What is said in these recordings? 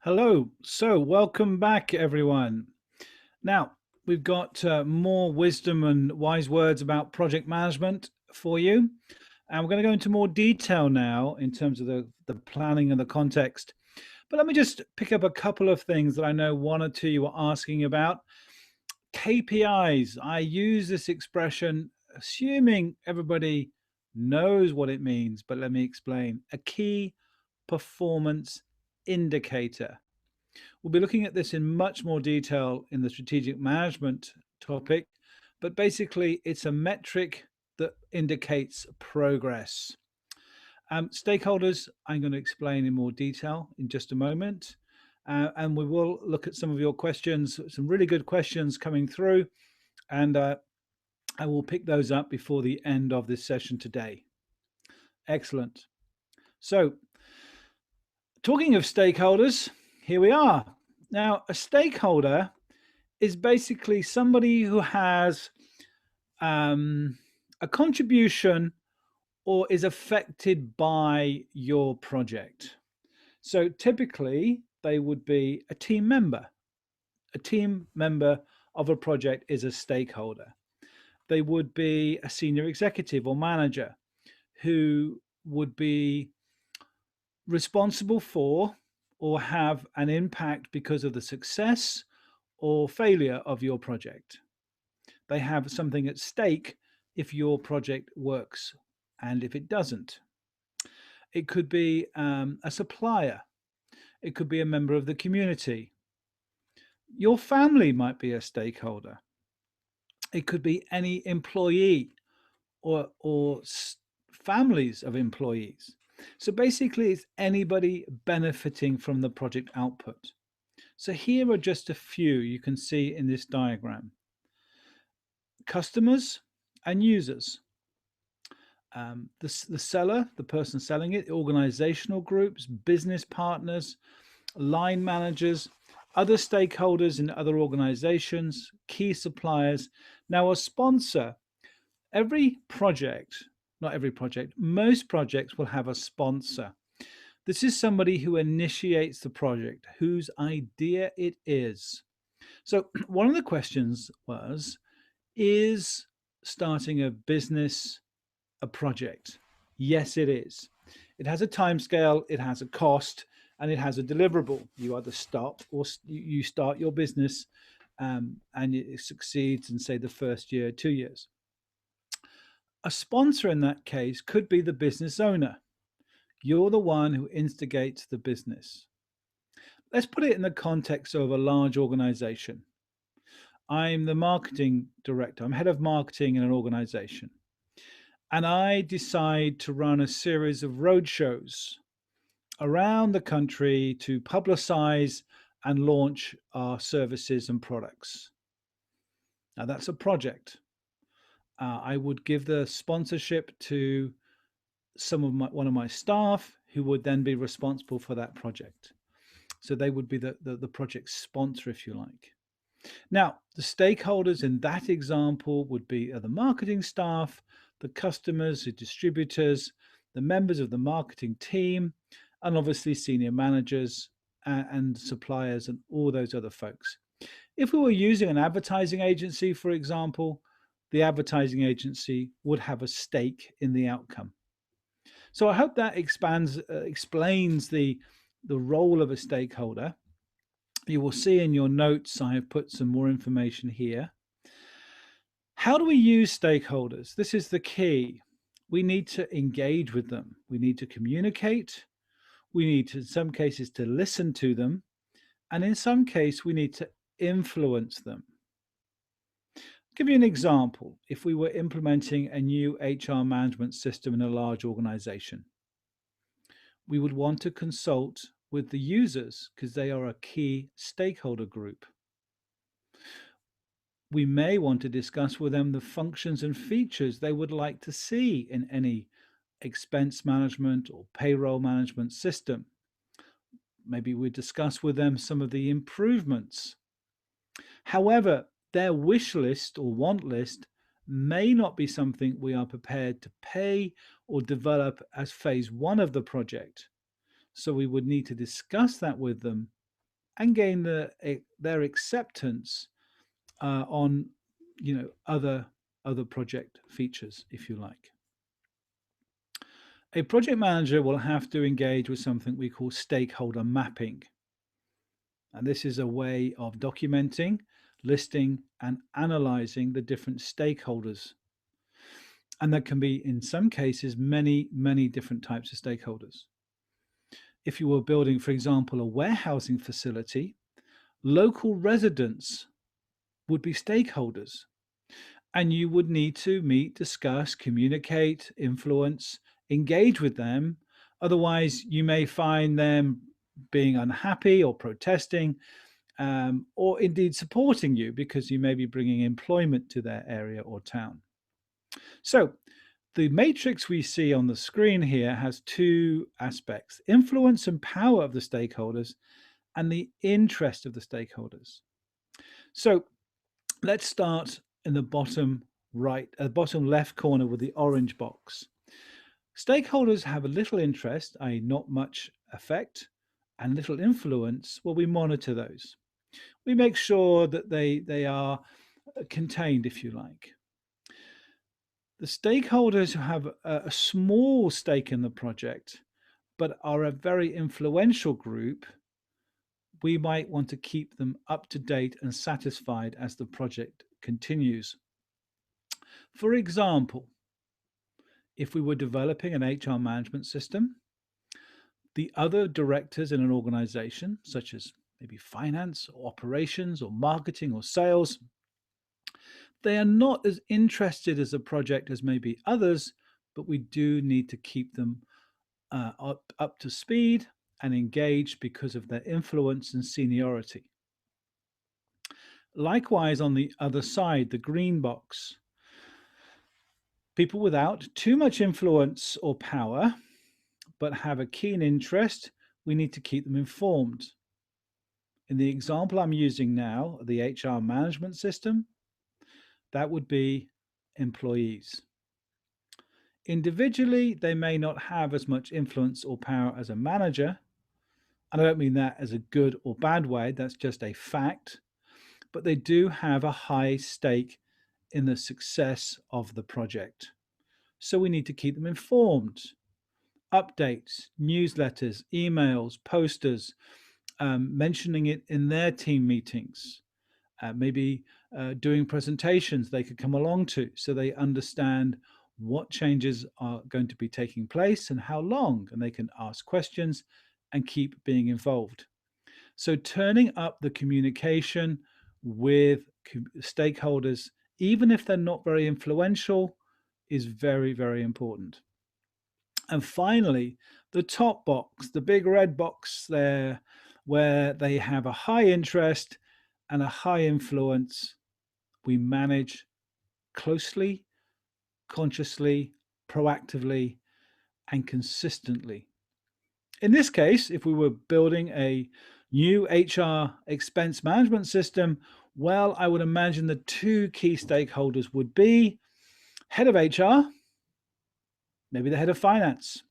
Hello. So, welcome back, everyone. Now, we've got more wisdom and wise words about project management for you. And we're going to go into more detail now in terms of the planning and the context. But let me just pick up a couple of things that I know one or two you were asking about. KPIs. I use this expression assuming everybody knows what it means, but let me explain. A key performance indicator. We'll be looking at this in much more detail in the strategic management topic, but basically, it's a metric that indicates progress. Stakeholders, I'm going to explain in more detail in just a moment. And we will look at some of your questions, some really good questions coming through, and I will pick those up before the end of this session today. Excellent. So, talking of stakeholders, here we are. Now, a stakeholder is basically somebody who has a contribution or is affected by your project. So typically, they would be a team member. A team member of a project is a stakeholder. They would be a senior executive or manager who would be responsible for or have an impact because of the success or failure of your project. They have something at stake if your project works and if it doesn't. It could be a supplier, it could be a member of the community. Your family might be a stakeholder. It could be any employee or families of employees. So basically, it's anybody benefiting from the project output. So here are just a few you can see in this diagram. Customers and users. The seller, the person selling it, organizational groups, business partners, line managers, other stakeholders in other organizations, key suppliers. Now, a sponsor, every project, not every project, most projects will have a sponsor. This is somebody who initiates the project, whose idea it is. So, one of the questions was, is starting a business a project? Yes, it is. It has a timescale, it has a cost, and it has a deliverable. You either stop or you start your business and it succeeds in, say, the first year, 2 years. A sponsor in that case could be the business owner. You're the one who instigates the business. Let's put it in the context of a large organization. I'm the marketing director, I'm head of marketing in an organization. And I decide to run a series of roadshows around the country to publicize and launch our services and products. Now, that's a project. I would give the sponsorship to one of my staff who would then be responsible for that project. So they would be the project sponsor, if you like. Now, the stakeholders in that example would be the marketing staff, the customers, the distributors, the members of the marketing team, and obviously senior managers and suppliers and all those other folks. If we were using an advertising agency, for example, the advertising agency would have a stake in the outcome. So I hope that explains the role of a stakeholder. You will see in your notes, I have put some more information here. How do we use stakeholders? This is the key. We need to engage with them. We need to communicate. We need to, in some cases, to listen to them. And in some case, we need to influence them. I'll give you an example. If we were implementing a new HR management system in a large organization, we would want to consult with the users because they are a key stakeholder group. We may want to discuss with them the functions and features they would like to see in any expense management or payroll management system. Maybe we discuss with them some of the improvements. However, their wish list or want list may not be something we are prepared to pay or develop as phase one of the project. So we would need to discuss that with them and gain their acceptance on other project features, if you like. A project manager will have to engage with something we call stakeholder mapping. And this is a way of documenting, listing, and analyzing the different stakeholders. And there can be, in some cases, many, many different types of stakeholders. If you were building, for example, a warehousing facility, local residents would be stakeholders. And you would need to meet, discuss, communicate, influence, engage with them. Otherwise, you may find them being unhappy or protesting, or indeed supporting you because you may be bringing employment to their area or town. So the matrix we see on the screen here has two aspects: influence and power of the stakeholders and the interest of the stakeholders. So let's start in the bottom bottom left corner with the orange box. Stakeholders have a little interest, i.e. not much effect, and little influence. Well, we monitor those. We make sure that they are contained, if you like. The stakeholders who have a small stake in the project, but are a very influential group, we might want to keep them up to date and satisfied as the project continues. For example, if we were developing an HR management system, the other directors in an organization, such as maybe finance or operations or marketing or sales, they are not as interested as a project as maybe others, but we do need to keep them up to speed and engaged because of their influence and seniority. Likewise, on the other side, the green box, people without too much influence or power, but have a keen interest, we need to keep them informed. In the example I'm using now, the HR management system, that would be employees. Individually, they may not have as much influence or power as a manager. And I don't mean that as a good or bad way, that's just a fact. But they do have a high stake in the success of the project. So we need to keep them informed. Updates, newsletters, emails, posters, mentioning it in their team meetings, maybe doing presentations they could come along to so they understand what changes are going to be taking place and how long, and they can ask questions and keep being involved. So turning up the communication with stakeholders, even if they're not very influential, is very, very important. And finally, the top box, the big red box there, where they have a high interest and a high influence, we manage closely, consciously, proactively, and consistently. In this case, if we were building a new HR expense management system, well, I would imagine the two key stakeholders would be head of HR, maybe the head of finance.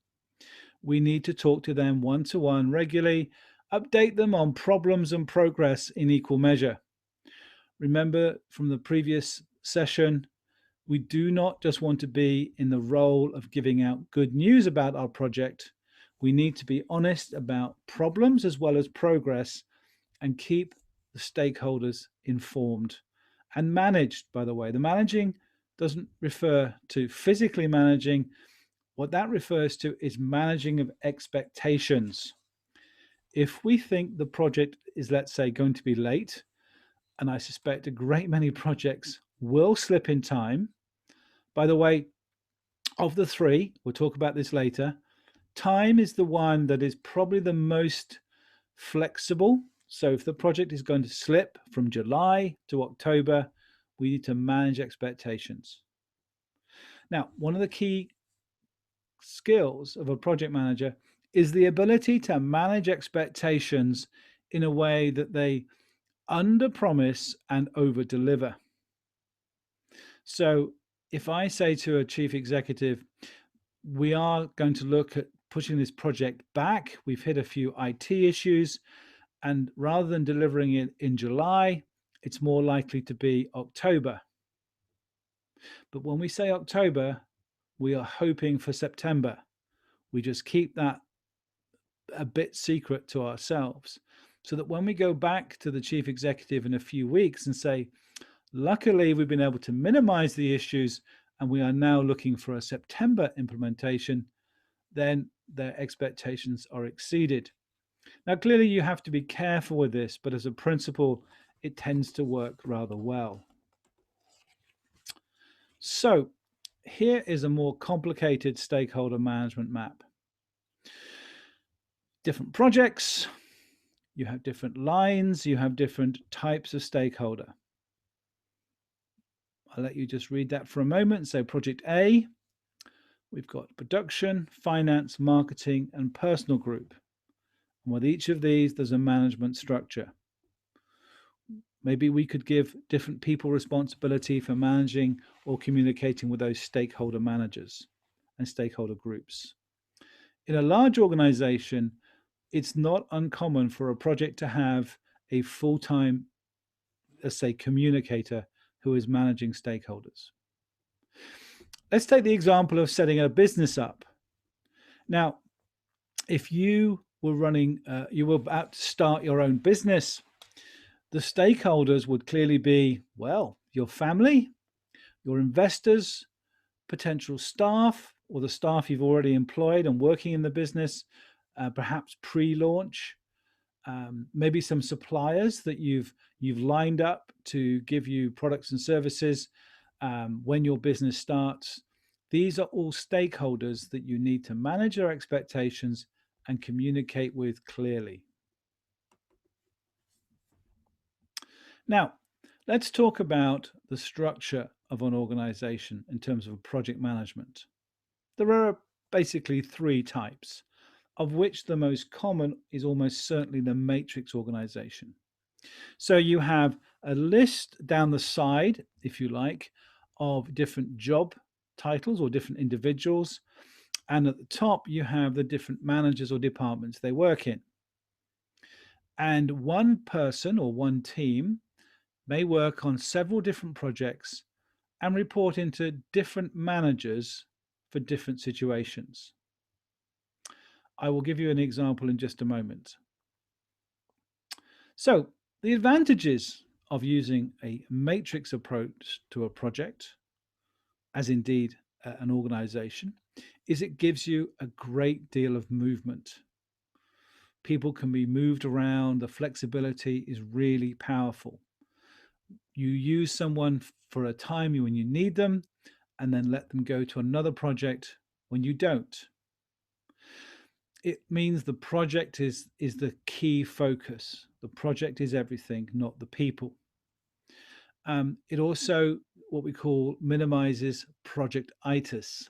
We need to talk to them one-to-one regularly, update them on problems and progress in equal measure. Remember from the previous session, we do not just want to be in the role of giving out good news about our project. We need to be honest about problems as well as progress and keep the stakeholders informed and managed, by the way. The managing doesn't refer to physically managing. What that refers to is managing of expectations. If we think the project is, let's say, going to be late, and I suspect a great many projects will slip in time. By the way, of the three, we'll talk about this later, time is the one that is probably the most flexible. So if the project is going to slip from July to October, we need to manage expectations. Now, one of the key skills of a project manager is the ability to manage expectations in a way that they under-promise and over-deliver. So if I say to a chief executive, we are going to look at pushing this project back, we've hit a few IT issues, And rather than delivering it in July, it's more likely to be October. But when we say October, we are hoping for September. We just keep that a bit secret to ourselves so that when we go back to the chief executive in a few weeks and say, luckily, we've been able to minimize the issues and we are now looking for a September implementation, then their expectations are exceeded. Now, clearly, you have to be careful with this, but as a principle, it tends to work rather well. So, here is a more complicated stakeholder management map. Different projects, you have different lines, you have different types of stakeholder. I'll let you just read that for a moment. So, project A, we've got production, finance, marketing, and personal group. And with each of these, there's a management structure. Maybe we could give different people responsibility for managing or communicating with those stakeholder managers and stakeholder groups. In a large organization, it's not uncommon for a project to have a full-time, let's say, communicator who is managing stakeholders. Let's take the example of setting a business up. Now, if you were you were about to start your own business, the stakeholders would clearly be, well, your family, your investors, potential staff, or the staff you've already employed and working in the business, perhaps pre-launch, maybe some suppliers that you've lined up to give you products and services when your business starts. These are all stakeholders that you need to manage their expectations and communicate with clearly. Now, let's talk about the structure of an organization in terms of project management. There are basically three types, of which the most common is almost certainly the matrix organization. So you have a list down the side, if you like, of different job titles or different individuals. And at the top, you have the different managers or departments they work in. And one person or one team may work on several different projects and report into different managers for different situations. I will give you an example in just a moment. So, the advantages of using a matrix approach to a project, as indeed an organization, is it gives you a great deal of movement. People can be moved around, the flexibility is really powerful. You use someone for a time when you need them, and then let them go to another project when you don't. It means the project is the key focus. The project is everything, not the people. It also, what we call, minimizes project-itis.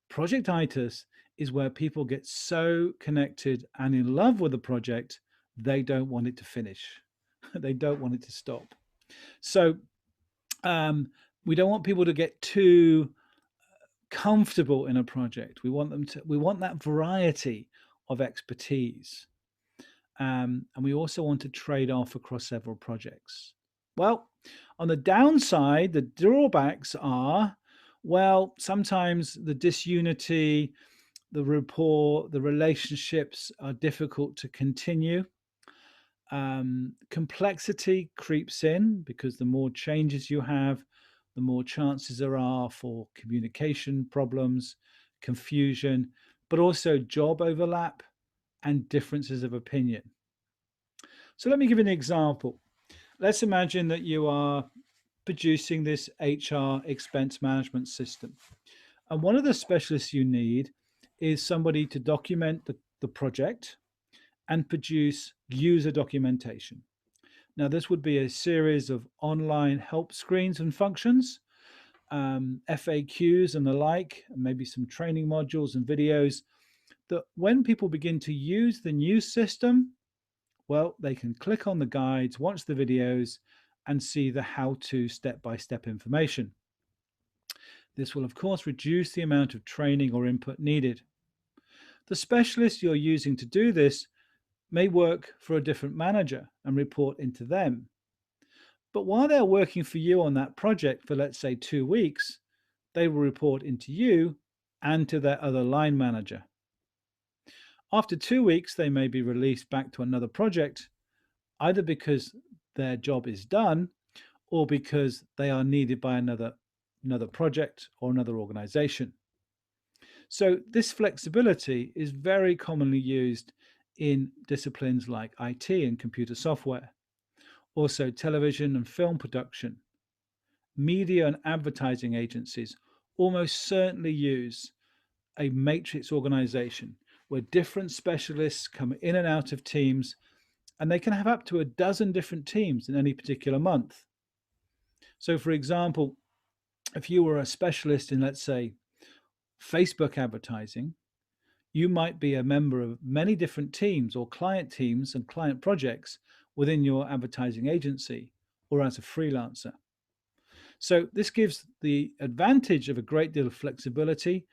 Project-itis is where people get so connected and in love with the project, they don't want it to finish. They don't want it to stop. So we don't want people to get too comfortable in a project. We want that variety of expertise. And we also want to trade off across several projects. Well, on the downside, the drawbacks are, well, sometimes the disunity, the rapport, the relationships are difficult to continue. Complexity creeps in because the more changes you have, the more chances there are for communication problems, confusion, but also job overlap and differences of opinion. So let me give you an example. Let's imagine that you are producing this HR expense management system. And one of the specialists you need is somebody to document the project and produce user documentation. Now, this would be a series of online help screens and functions, FAQs and the like, and maybe some training modules and videos that when people begin to use the new system, well, they can click on the guides, watch the videos, and see the how-to step-by-step information. This will, of course, reduce the amount of training or input needed. The specialist you're using to do this may work for a different manager and report into them. But while they're working for you on that project for, let's say, 2 weeks, they will report into you and to their other line manager. After 2 weeks, they may be released back to another project, either because their job is done or because they are needed by another project or another organization. So this flexibility is very commonly used in disciplines like IT and computer software, also television and film production. Media and advertising agencies almost certainly use a matrix organization where different specialists come in and out of teams, and they can have up to a dozen different teams in any particular month. So, for example, if you were a specialist in, let's say, Facebook advertising, you might be a member of many different teams or client teams and client projects within your advertising agency or as a freelancer. So this gives the advantage of a great deal of flexibility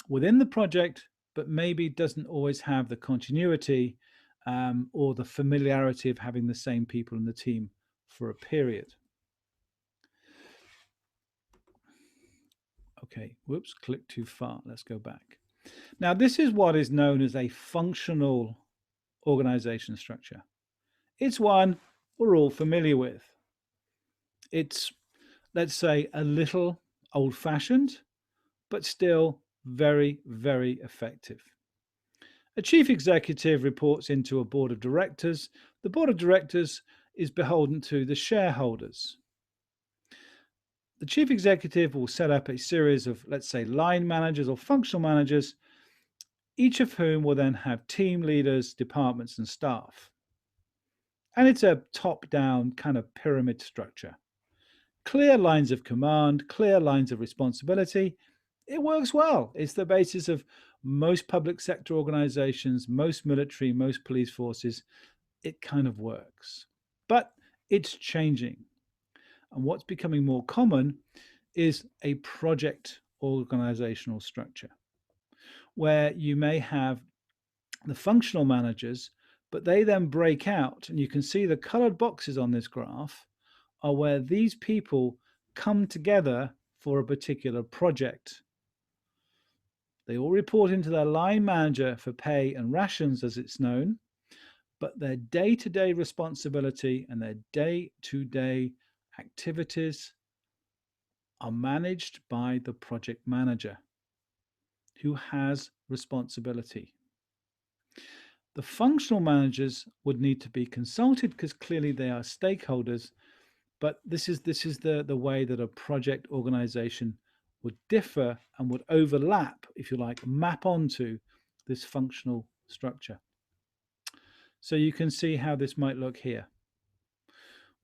within the project, but maybe doesn't always have the continuity or the familiarity of having the same people in the team for a period. Okay, whoops, clicked too far. Let's go back. Now, this is what is known as a functional organization structure. It's one we're all familiar with. It's, let's say, a little old-fashioned, but still very, very effective. A chief executive reports into a board of directors. The board of directors is beholden to the shareholders. The chief executive will set up a series of, let's say, line managers or functional managers, each of whom will then have team leaders, departments, and staff. And it's a top-down kind of pyramid structure. Clear lines of command, clear lines of responsibility. It works well. It's the basis of most public sector organizations, most military, most police forces. It kind of works. But it's changing. And what's becoming more common is a project organizational structure, where you may have the functional managers, but they then break out. And you can see the colored boxes on this graph are where these people come together for a particular project. They all report into their line manager for pay and rations, as it's known, but their day-to-day responsibility and their day-to-day activities are managed by the project manager, who has responsibility. The functional managers would need to be consulted because clearly they are stakeholders, but this is the way that a project organization would differ and would overlap, if you like, map onto this functional structure. So you can see how this might look here.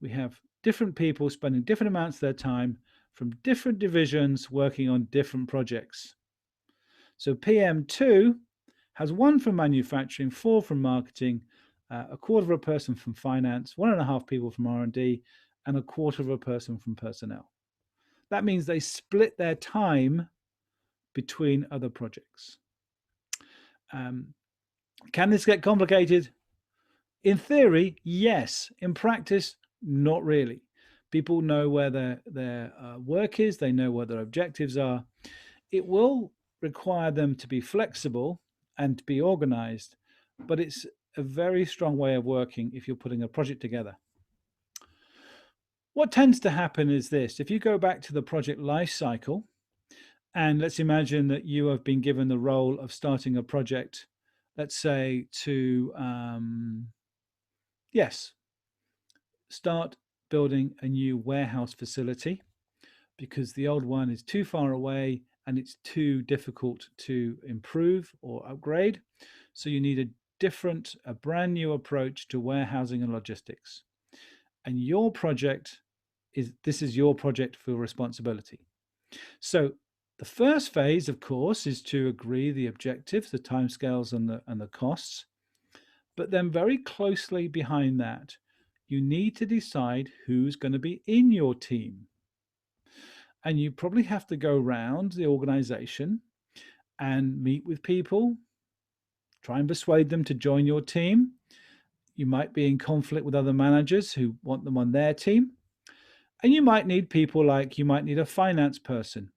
We have different people spending different amounts of their time from different divisions working on different projects. So PM2 has 1 from manufacturing, 4 from marketing, a quarter of a person from finance, 1.5 people from R&D, and a quarter of a person from personnel. That means they split their time between other projects. Can this get complicated? In theory, yes. In practice, not really. People know where their work is. They know what their objectives are. It will require them to be flexible and to be organized, but it's a very strong way of working if you're putting a project together. What tends to happen is this: if you go back to the project life cycle, and let's imagine that you have been given the role of starting a project, let's say to, start building a new warehouse facility because the old one is too far away and it's too difficult to improve or upgrade. So you need a brand new approach to warehousing and logistics. And your project this is your project for responsibility. So the first phase, of course, is to agree the objectives, the timescales, and the costs. But then very closely behind that, you need to decide who's going to be in your team. And you probably have to go around the organization and meet with people, try and persuade them to join your team. You might be in conflict with other managers who want them on their team. And you might need people like you might need a finance person.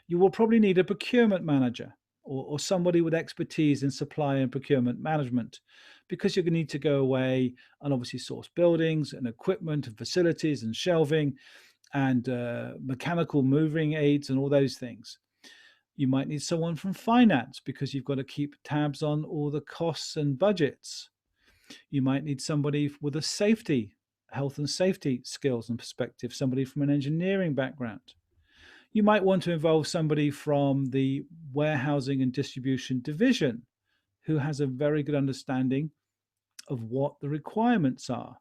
You will probably need a procurement manager or somebody with expertise in supply and procurement management because you're going to need to go away and obviously source buildings and equipment and facilities and shelving and mechanical moving aids and all those things. You might need someone from finance because you've got to keep tabs on all the costs and budgets. You might need somebody with a health and safety skills and perspective, somebody from an engineering background. You might want to involve somebody from the warehousing and distribution division who has a very good understanding of what the requirements are.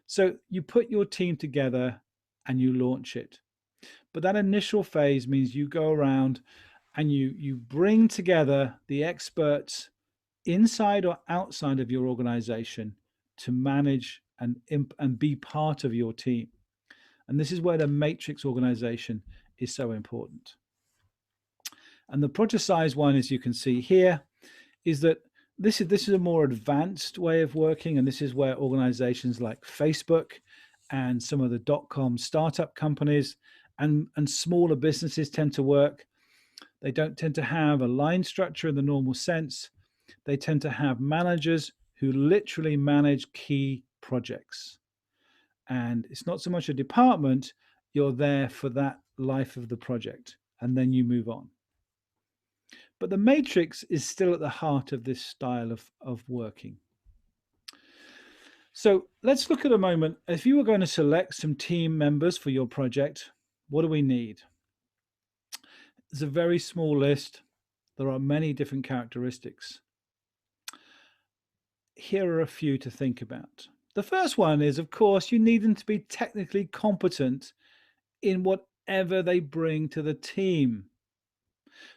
So you put your team together and you launch it. But that initial phase means you go around and you bring together the experts inside or outside of your organization to manage and be part of your team. And this is where the matrix organization is so important. And the project size one, as you can see here, is that this is a more advanced way of working. And this is where organizations like Facebook and some of the .com startup companies and smaller businesses tend to work. They don't tend to have a line structure in the normal sense. They tend to have managers who literally manage key projects. And it's not so much a department, you're there for that life of the project, and then you move on. But the matrix is still at the heart of this style of working. So let's look at a moment. If you were going to select some team members for your project, what do we need? It's a very small list. There are many different characteristics. Here are a few to think about. The first one is, of course, you need them to be technically competent in whatever they bring to the team.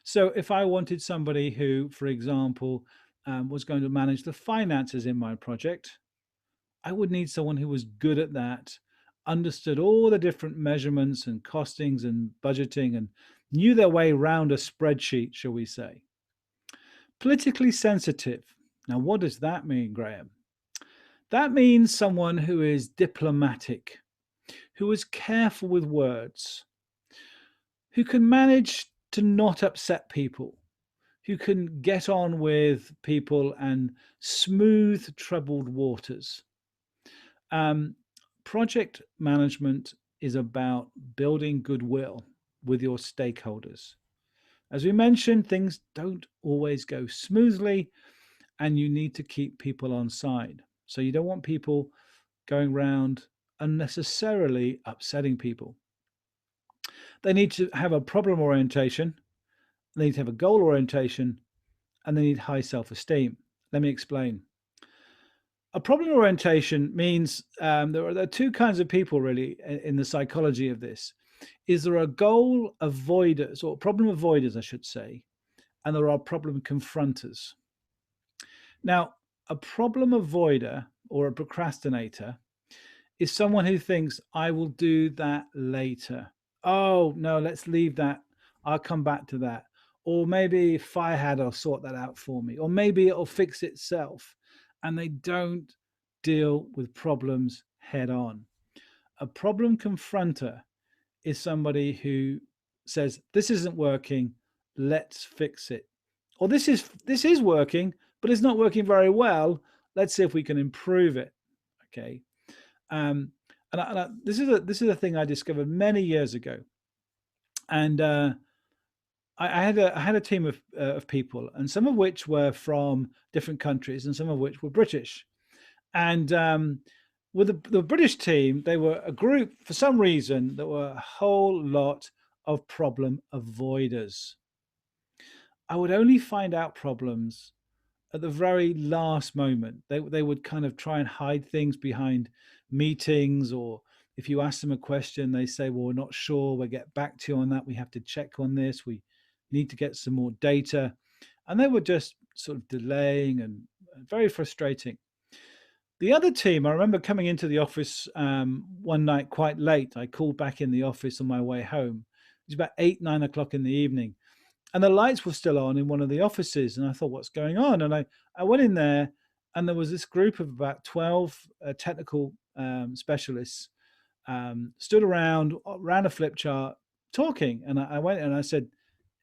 So if I wanted somebody who, for example, was going to manage the finances in my project, I would need someone who was good at that, understood all the different measurements and costings and budgeting and knew their way around a spreadsheet, shall we say. Politically sensitive. Now, what does that mean, Graham? That means someone who is diplomatic, who is careful with words, who can manage to not upset people, who can get on with people and smooth troubled waters. Project management is about building goodwill with your stakeholders. As we mentioned, things don't always go smoothly, and you need to keep people on side. So you don't want people going around unnecessarily upsetting people. They need to have a problem orientation, they need to have a goal orientation, and they need high self-esteem. Let me explain. A problem orientation means there are two kinds of people really in the psychology of this. Is there are goal avoiders, or problem avoiders, I should say, and there are problem confronters. Now, a problem avoider or a procrastinator is someone who thinks, I will do that later. Oh, no, let's leave that. I'll come back to that. Or maybe if I had, I'll sort that out for me. Or maybe it'll fix itself. And they don't deal with problems head on. A problem confronter is somebody who says, this isn't working, let's fix it. Or this is working, but it's not working very well. Let's see if we can improve it. Okay. This is a thing I discovered many years ago. And I had a team of people, and some of which were from different countries, and some of which were British. And with the British team, they were a group for some reason that were a whole lot of problem avoiders. I would only find out problems at the very last moment. They would kind of try and hide things behind meetings, or if you ask them a question, they say, well, we're not sure, we'll get back to you on that, we have to check on this, we need to get some more data. And they were just sort of delaying and very frustrating. The other team, I remember coming into the office one night quite late. I called back in the office on my way home. It was about 8, 9 o'clock in the evening. And the lights were still on in one of the offices. And I thought, what's going on? And I went in there, And there was this group of about 12 technical specialists stood around a flip chart talking. And I went and I said,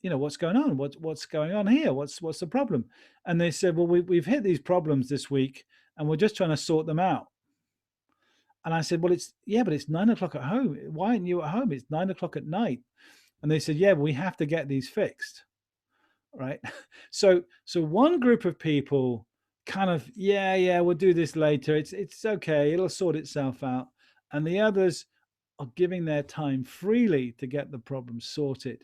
what's going on? What's going on here? What's the problem? And they said, well, we've hit these problems this week and we're just trying to sort them out. And I said, well, but it's 9 o'clock at home. Why aren't you at home? It's 9 o'clock at night. And they said, yeah, we have to get these fixed. Right. So one group of people kind of, yeah, we'll do this later. It's okay. It'll sort itself out. And the others are giving their time freely to get the problem sorted.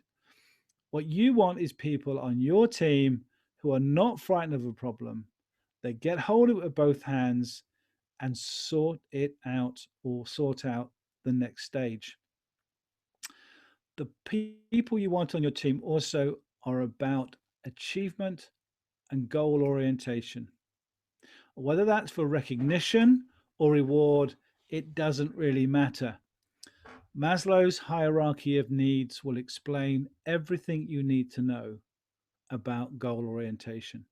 What you want is people on your team who are not frightened of a problem. They get hold of it with both hands and sort it out or sort out the next stage. The people you want on your team also are about achievement and goal orientation. Whether that's for recognition or reward, it doesn't really matter. Maslow's hierarchy of needs will explain everything you need to know about goal orientation.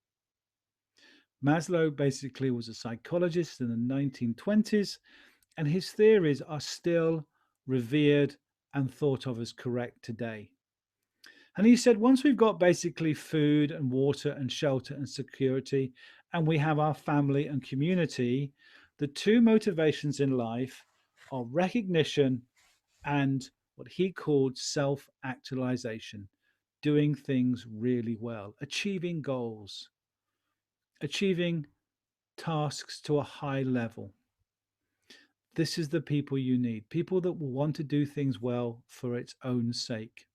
Maslow basically was a psychologist in the 1920s, and his theories are still revered and thought of as correct today. And he said, once we've got basically food and water and shelter and security, and we have our family and community, the two motivations in life are recognition and what he called self-actualization, doing things really well, achieving goals, achieving tasks to a high level. This is the people you need, people that will want to do things well for its own sake.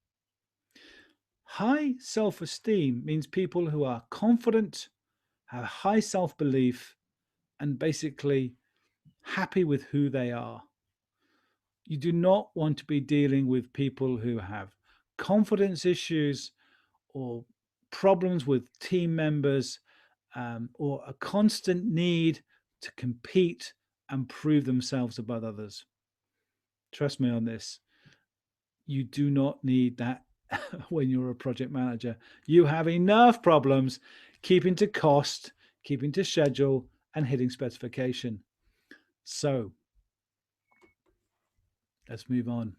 High self-esteem means people who are confident, have high self-belief, and basically happy with who they are. You do not want to be dealing with people who have confidence issues or problems with team members or a constant need to compete and prove themselves above others. Trust me on this. You do not need that when you're a project manager. You have enough problems keeping to cost, keeping to schedule, and hitting specification. So let's move on.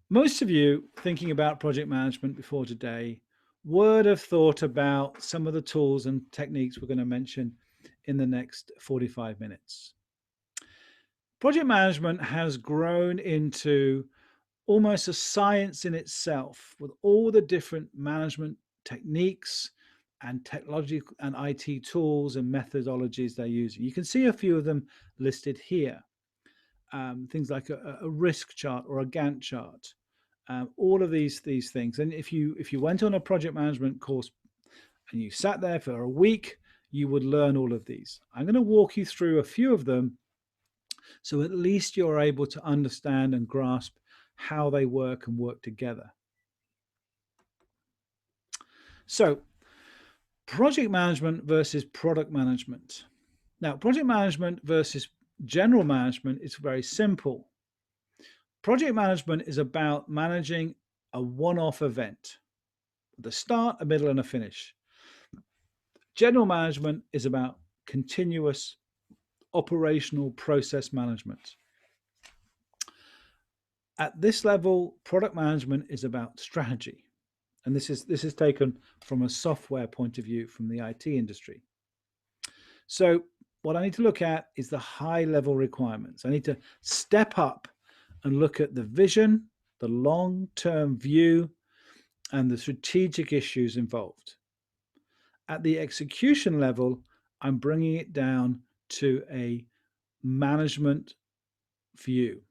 Most of you thinking about project management before today would have thought about some of the tools and techniques we're going to mention in the next 45 minutes. Project management has grown into almost a science in itself with all the different management techniques and technology and IT tools and methodologies they're using. You can see a few of them listed here. Things like a risk chart or a Gantt chart. All of these things. And if you went on a project management course and you sat there for a week, you would learn all of these. I'm going to walk you through a few of them so at least you're able to understand and grasp how they work and work together. So, project management versus product management. Now, project management versus general management is very simple. Project management is about managing a one-off event with a start, a middle, and a finish. General management is about continuous operational process management. At this level, product management is about strategy. And this is taken from a software point of view from the IT industry. So what I need to look at is the high level requirements. I need to step up and look at the vision, the long-term view, and the strategic issues involved. At the execution level, I'm bringing it down to a management view.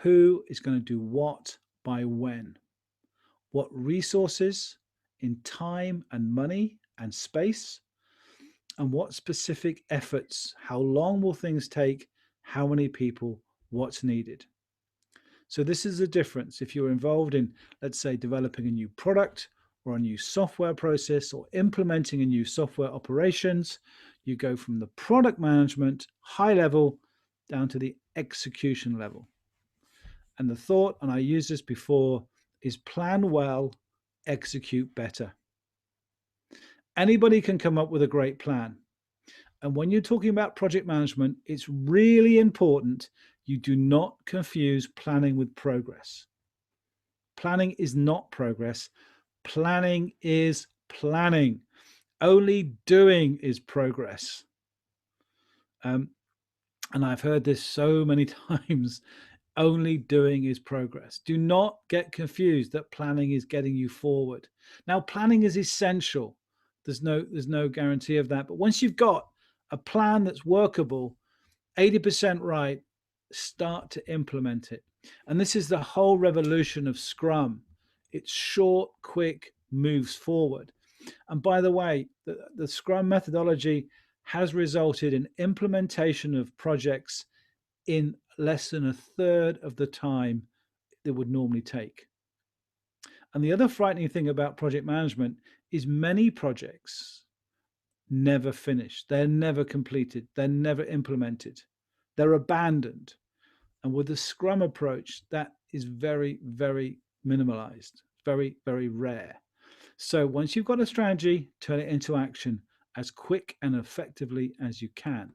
Who is going to do what by when? What resources in time and money and space? And what specific efforts? How long will things take? How many people? What's needed? So this is the difference. If you're involved in, let's say, developing a new product or a new software process or implementing a new software operations, you go from the product management high level down to the execution level. And the thought, and I used this before, is plan well, execute better. Anybody can come up with a great plan. And when you're talking about project management, it's really important you do not confuse planning with progress. Planning is not progress. Planning is planning. Only doing is progress. And I've heard this so many times. Only doing is progress. Do not get confused that planning is getting you forward. Now, planning is essential. There's no guarantee of that. But once you've got a plan that's workable, 80% right, start to implement it. And this is the whole revolution of Scrum. It's short, quick, moves forward. And by the way, the Scrum methodology has resulted in implementation of projects in less than a third of the time it would normally take. And the other frightening thing about project management is many projects never finish. They're never completed. They're never implemented. They're abandoned. And with the Scrum approach, that is very, very minimalized, very, very rare. So once you've got a strategy, turn it into action as quick and effectively as you can.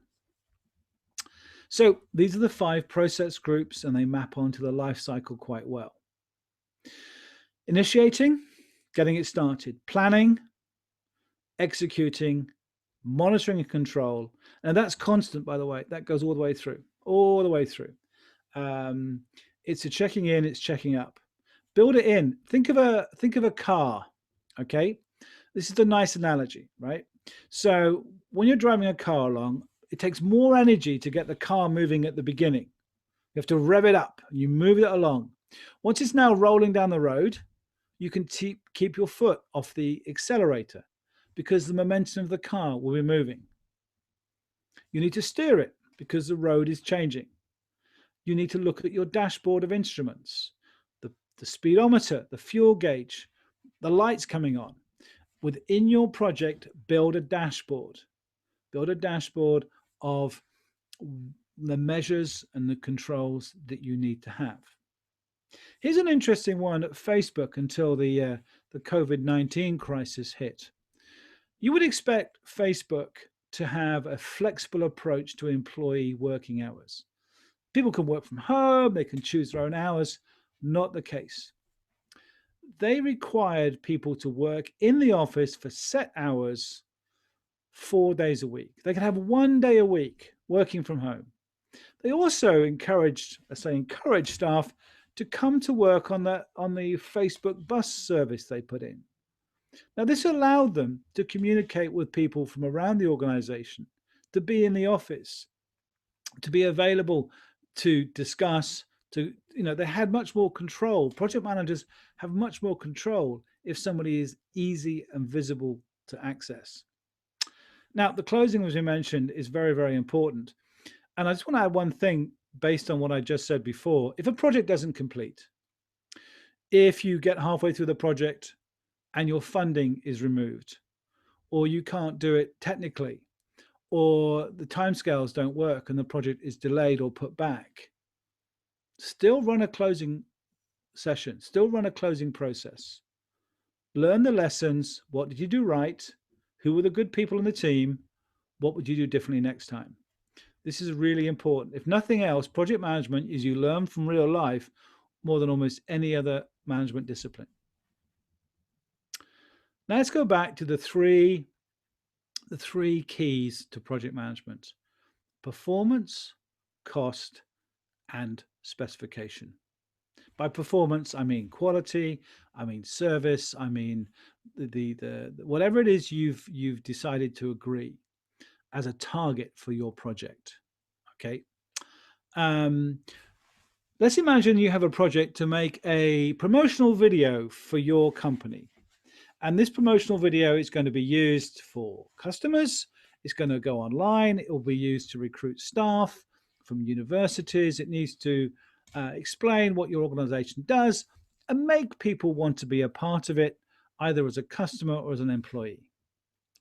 So these are the 5 process groups, and they map onto the life cycle quite well. Initiating, getting it started. Planning, executing, monitoring and control. And that's constant, by the way. That goes all the way through, all the way through. It's a checking in, it's checking up. Build it in. Think of a car, okay? This is a nice analogy, right? So when you're driving a car along, it takes more energy to get the car moving at the beginning. You have to rev it up and you move it along. Once it's now rolling down the road, you can keep your foot off the accelerator because the momentum of the car will be moving. You need to steer it because the road is changing. You need to look at your dashboard of instruments, the speedometer, the fuel gauge, the lights coming on. Within your project, build a dashboard. Build a dashboard of the measures and the controls that you need to have. Here's an interesting one at Facebook until the COVID-19 crisis hit. You would expect Facebook to have a flexible approach to employee working hours. People can work from home, they can choose their own hours. Not the case. They required people to work in the office for set hours 4 days a week. They could have 1 day a week working from home. They also encouraged staff to come to work on the Facebook bus service they put in. Now, this allowed them to communicate with people from around the organization, to be in the office, to be available to discuss, they had much more control. Project managers have much more control if somebody is easy and visible to access. Now, the closing, as we mentioned, is very, very important. And I just want to add one thing based on what I just said before. If a project doesn't complete, if you get halfway through the project and your funding is removed, or you can't do it technically, or the timescales don't work and the project is delayed or put back, still run a closing session, still run a closing process. Learn the lessons. What did you do right? Who were the good people in the team? What would you do differently next time? This is really important. If nothing else, project management is you learn from real life more than almost any other management discipline. Now let's go back to the three keys to project management: performance, cost, and specification. By performance, I mean quality, I mean service, I mean the whatever it is you've decided to agree as a target for your project. Okay. Let's imagine you have a project to make a promotional video for your company. And this promotional video is going to be used for customers. It's going to go online. It will be used to recruit staff from universities. It needs to explain what your organization does and make people want to be a part of it, either as a customer or as an employee,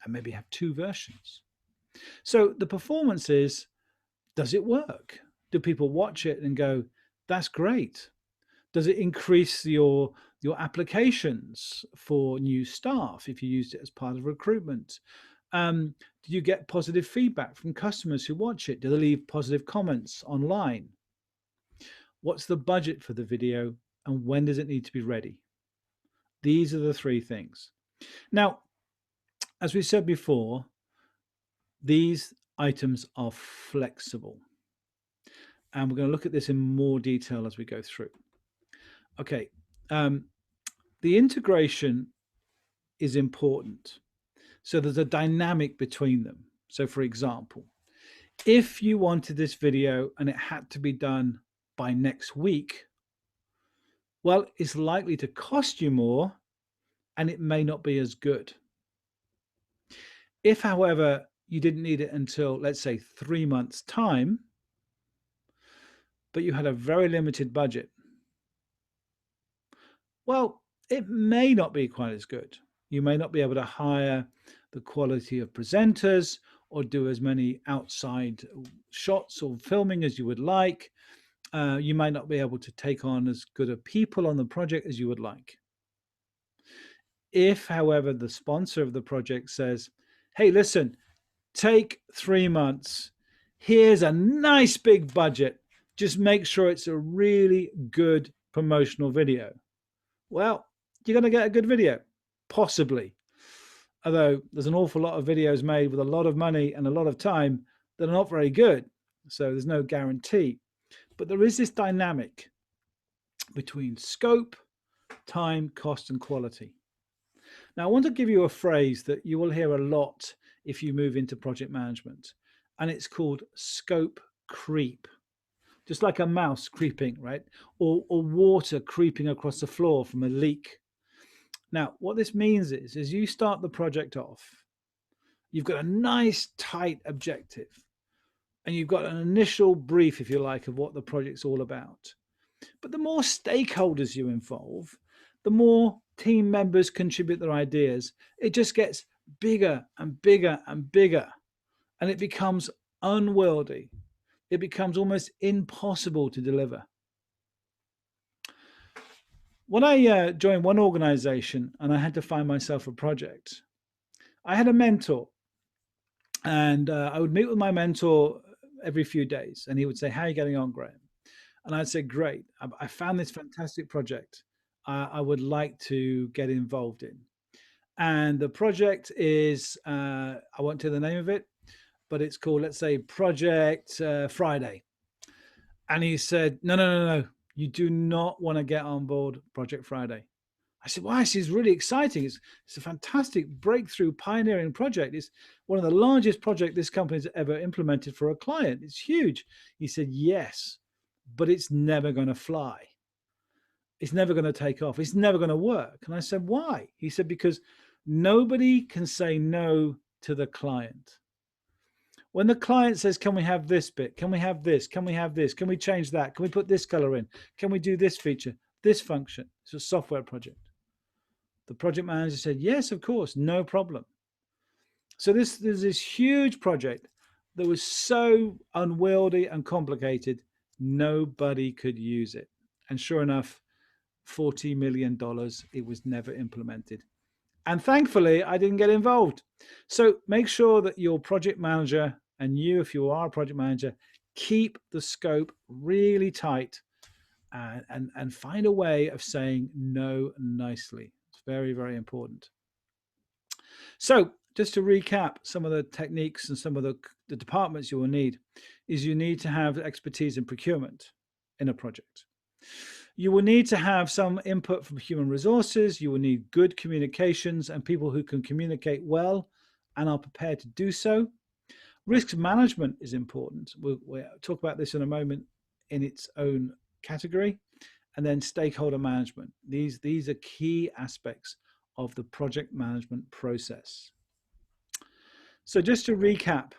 and maybe have 2 versions. So the performance is, does it work? Do people watch it and go, that's great? Does it increase your applications for new staff if you used it as part of recruitment? Do you get positive feedback from customers who watch it? Do they leave positive comments online? What's the budget for the video, and when does it need to be ready? These are the three things. Now, as we said before, these items are flexible. And we're going to look at this in more detail as we go through. Okay, the integration is important. So there's a dynamic between them. So for example, if you wanted this video and it had to be done by next week, well, it's likely to cost you more and it may not be as good. If, however, you didn't need it until, let's say, 3 months' time, but you had a very limited budget, well, it may not be quite as good. You may not be able to hire the quality of presenters or do as many outside shots or filming as you would like. You might not be able to take on as good a people on the project as you would like. If, however, the sponsor of the project says, hey, listen, take 3 months. Here's a nice big budget. Just make sure it's a really good promotional video. Well, you're going to get a good video, possibly. Although there's an awful lot of videos made with a lot of money and a lot of time that are not very good. So there's no guarantee. But there is this dynamic between scope, time, cost, and quality. Now, I want to give you a phrase that you will hear a lot if you move into project management, and it's called scope creep. Just like a mouse creeping, right? Or water creeping across the floor from a leak. Now, what this means is, as you start the project off, you've got a nice tight objective, and you've got an initial brief, if you like, of what the project's all about. But the more stakeholders you involve, the more team members contribute their ideas, it just gets bigger and bigger and bigger, and it becomes unwieldy. It becomes almost impossible to deliver. When I joined one organization and I had to find myself a project, I had a mentor, and I would meet with my mentor every few days, and he would say, how are you getting on, Graham? And I'd say, great, I found this fantastic project I would like to get involved in. And the project is, I won't tell the name of it, but it's called, let's say, Project Friday. And he said, no, you do not want to get on board Project Friday. I said, why? This is really exciting. It's a fantastic breakthrough pioneering project. It's one of the largest projects this company's ever implemented for a client. It's huge. He said, yes, but it's never going to fly. It's never going to take off. It's never going to work. And I said, why? He said, because nobody can say no to the client. When the client says, can we have this bit? Can we have this? Can we have this? Can we change that? Can we put this color in? Can we do this feature, this function? It's a software project. The project manager said, yes, of course, no problem. So there's this huge project that was so unwieldy and complicated, nobody could use it. And sure enough, $40 million, it was never implemented. And thankfully, I didn't get involved. So make sure that your project manager and you, if you are a project manager, keep the scope really tight and find a way of saying no nicely. It's very, very important. So just to recap some of the techniques and some of the departments you will need is you need to have expertise in procurement in a project. You will need to have some input from human resources. You will need good communications and people who can communicate well and are prepared to do so. Risk management is important. We'll talk about this in a moment in its own category. And then stakeholder management. These are key aspects of the project management process. So just to recap,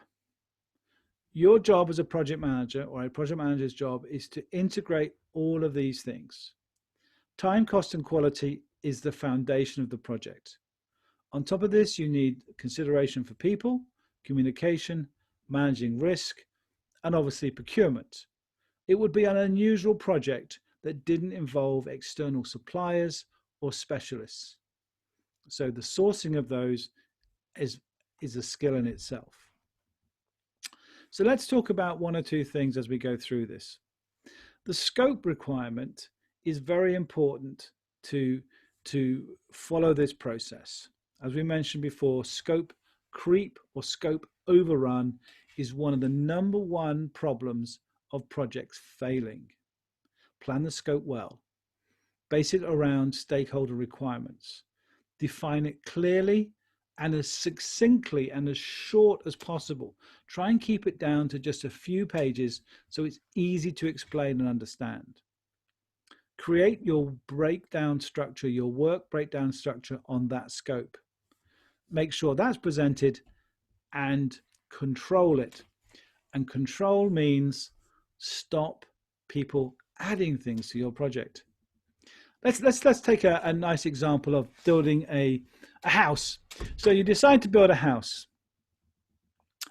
your job as a project manager or a project manager's job is to integrate all of these things. Time, cost, and quality is the foundation of the project. On top of this, you need consideration for people, communication, managing risk, and obviously procurement. It would be an unusual project that didn't involve external suppliers or specialists. So the sourcing of those is is a skill in itself. So let's talk about one or two things as we go through this. The scope requirement is very important to follow this process. As we mentioned before, scope creep or scope overrun is one of the #1 problems of projects failing. Plan the scope well. Base it around stakeholder requirements. Define it clearly and as succinctly and as short as possible. Try and keep it down to just a few pages so it's easy to explain and understand. Create your breakdown structure, your work breakdown structure on that scope. Make sure that's presented and control it. And control means stop people adding things to your project. Let's take a nice example of building a house. So you decide to build a house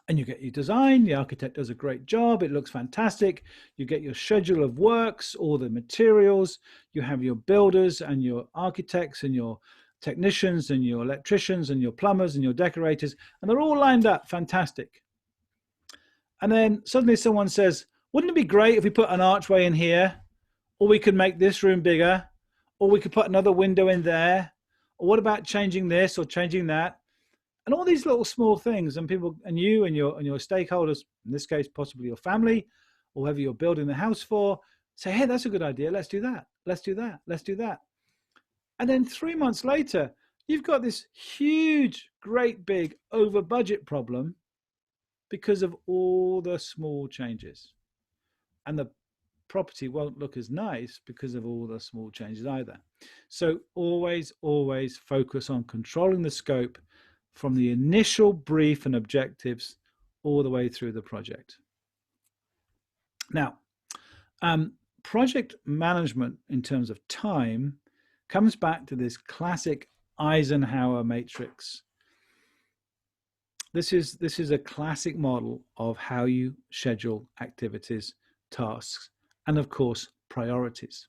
and you get your design, the architect does a great job, it looks fantastic, you get your schedule of works, all the materials, you have your builders and your architects and your technicians and your electricians and your plumbers and your decorators, and they're all lined up, fantastic. And then suddenly someone says, wouldn't it be great if we put an archway in here, or we could make this room bigger, or we could put another window in there, or what about changing this or changing that? And all these little small things, and people and you and your stakeholders, in this case possibly your family or whoever you're building the house for, say, hey, that's a good idea, let's do that, let's do that, let's do that. And then 3 months later, you've got this huge, great big over budget problem because of all the small changes. And the property won't look as nice because of all the small changes either. So always focus on controlling the scope from the initial brief and objectives all the way through the project. Now, project management in terms of time comes back to this classic Eisenhower matrix. This is a classic model of how you schedule activities, tasks, and of course, priorities.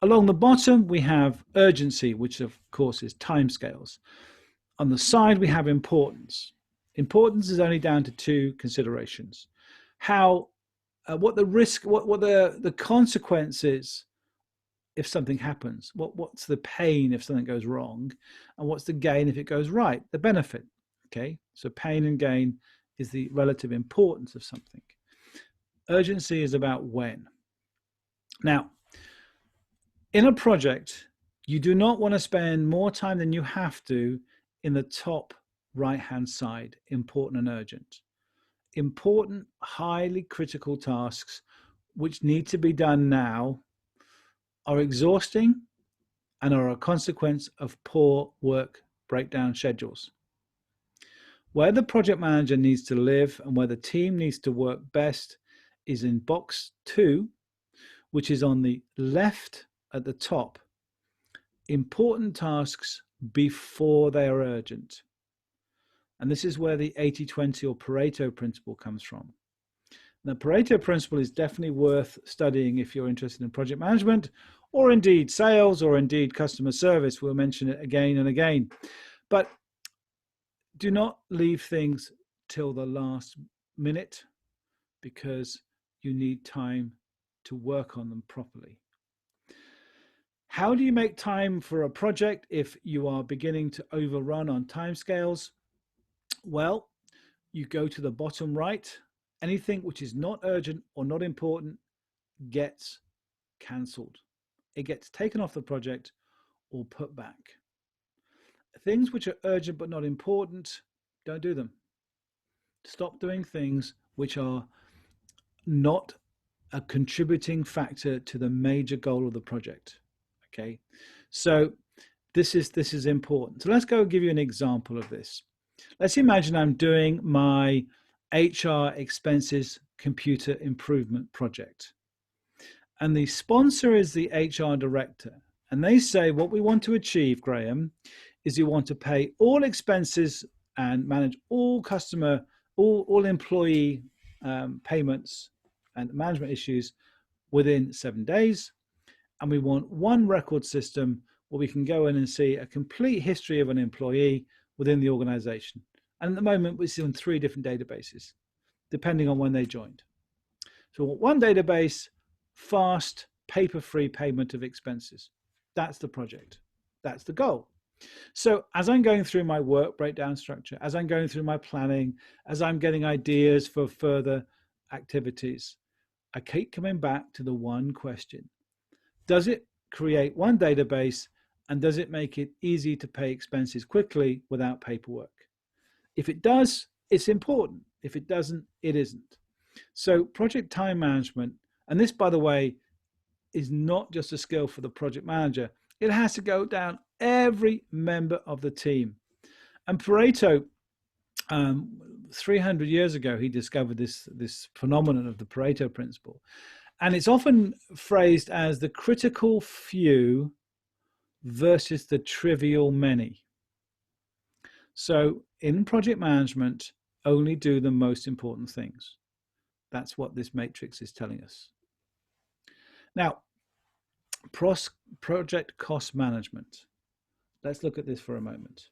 Along the bottom, we have urgency, which of course is timescales. On the side, we have importance. Importance is only down to 2 considerations. What the risk, what the consequences if something happens, what's the pain if something goes wrong, and what's the gain if it goes right, the benefit, okay? So pain and gain is the relative importance of something. Urgency is about when. Now, in a project, you do not want to spend more time than you have to in the top right-hand side, important and urgent. Important, highly critical tasks which need to be done now are exhausting and are a consequence of poor work breakdown schedules. Where the project manager needs to live and where the team needs to work best is in box 2, which is on the left at the top. Important tasks before they are urgent. And this is where the 80-20 or Pareto principle comes from. The Pareto principle is definitely worth studying if you're interested in project management or indeed sales or indeed customer service. We'll mention it again and again. But do not leave things till the last minute because you need time to work on them properly. How do you make time for a project if you are beginning to overrun on timescales? Well, you go to the bottom right. Anything which is not urgent or not important gets cancelled. It gets taken off the project or put back. Things which are urgent but not important, don't do them. Stop doing things which are not a contributing factor to the major goal of the project. Okay, so this is important. So let's go give you an example of this. Let's imagine I'm doing my HR expenses computer improvement project. And the sponsor is the HR director. And they say, what we want to achieve, Graham, is you want to pay all expenses and manage all customer, all employee payments and management issues within 7 days. And we want one record system where we can go in and see a complete history of an employee within the organization. And at the moment, we're on 3 different databases, depending on when they joined. So one database, fast, paper-free payment of expenses. That's the project. That's the goal. So as I'm going through my work breakdown structure, as I'm going through my planning, as I'm getting ideas for further activities, I keep coming back to the one question. Does it create one database, and does it make it easy to pay expenses quickly without paperwork? If it does, it's important. If it doesn't, it isn't. So project time management, and this, by the way, is not just a skill for the project manager. It has to go down every member of the team. And Pareto, 300 years ago, he discovered this phenomenon of the Pareto principle. And it's often phrased as the critical few versus the trivial many. So in project management, only do the most important things. That's what this matrix is telling us. Now, project cost management. Let's look at this for a moment.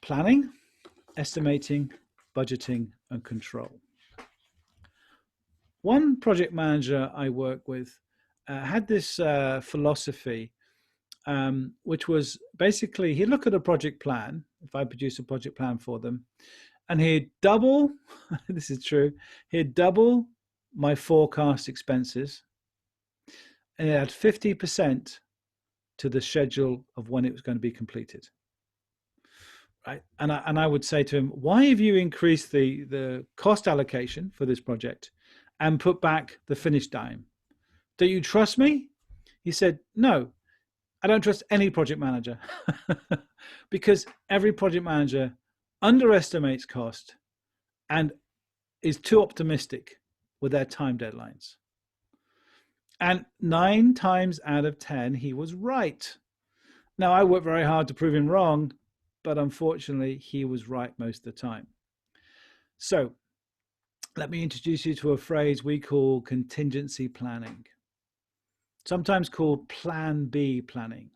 Planning, estimating, budgeting, and control. One project manager I work with had this philosophy, which was basically he'd look at a project plan, if I produce a project plan for them, and he'd double, this is true, he'd double my forecast expenses, and it had 50% to the schedule of when it was going to be completed. Right? And I would say to him, why have you increased the cost allocation for this project and put back the finish time? Do you trust me? He said, no, I don't trust any project manager because every project manager underestimates cost and is too optimistic with their time deadlines. And 9 times out of 10, he was right. Now, I worked very hard to prove him wrong, but unfortunately, he was right most of the time. So let me introduce you to a phrase we call contingency planning, sometimes called Plan B planning.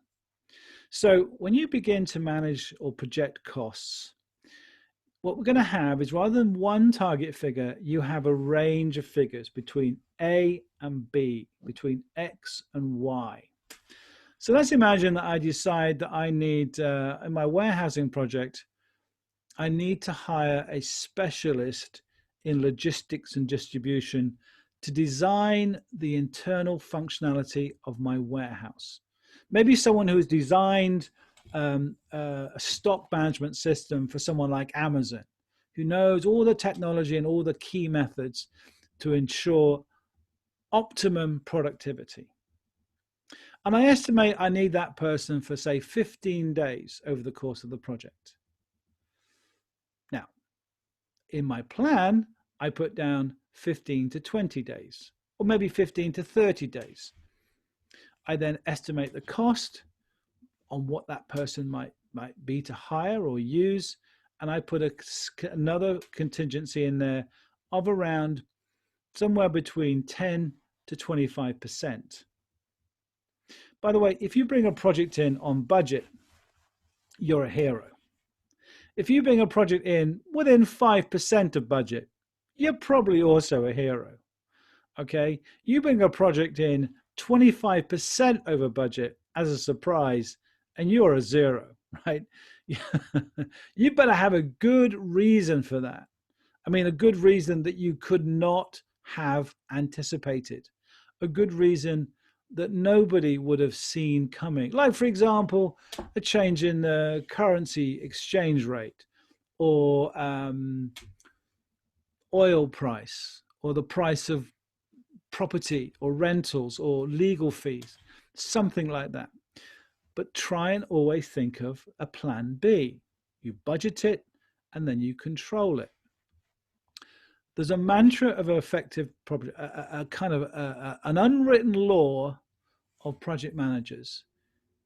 So when you begin to manage or project costs, what we're going to have is rather than one target figure, you have a range of figures between A and B, between X and Y. So let's imagine that I decide that I need, in my warehousing project, I need to hire a specialist in logistics and distribution to design the internal functionality of my warehouse. Maybe someone who has designed a stock management system for someone like Amazon, who knows all the technology and all the key methods to ensure optimum productivity. And I estimate I need that person for, say, 15 days over the course of the project. Now, in my plan, I put down 15 to 20 days, or maybe 15 to 30 days. I then estimate the cost on what that person might be to hire or use, and I put another contingency in there of around somewhere between 10 to 25%. By the way, if you bring a project in on budget, you're a hero. If you bring a project in within 5% of budget, you're probably also a hero. Okay? You bring a project in 25% over budget as a surprise, and you're a zero, right? You better have a good reason for that. I mean, a good reason that you could not have anticipated. A good reason that nobody would have seen coming. Like, for example, a change in the currency exchange rate, or oil price, or the price of property or rentals or legal fees, something like that. But try and always think of a plan B. You budget it and then you control it. There's a mantra of effective project, a kind of an unwritten law of project managers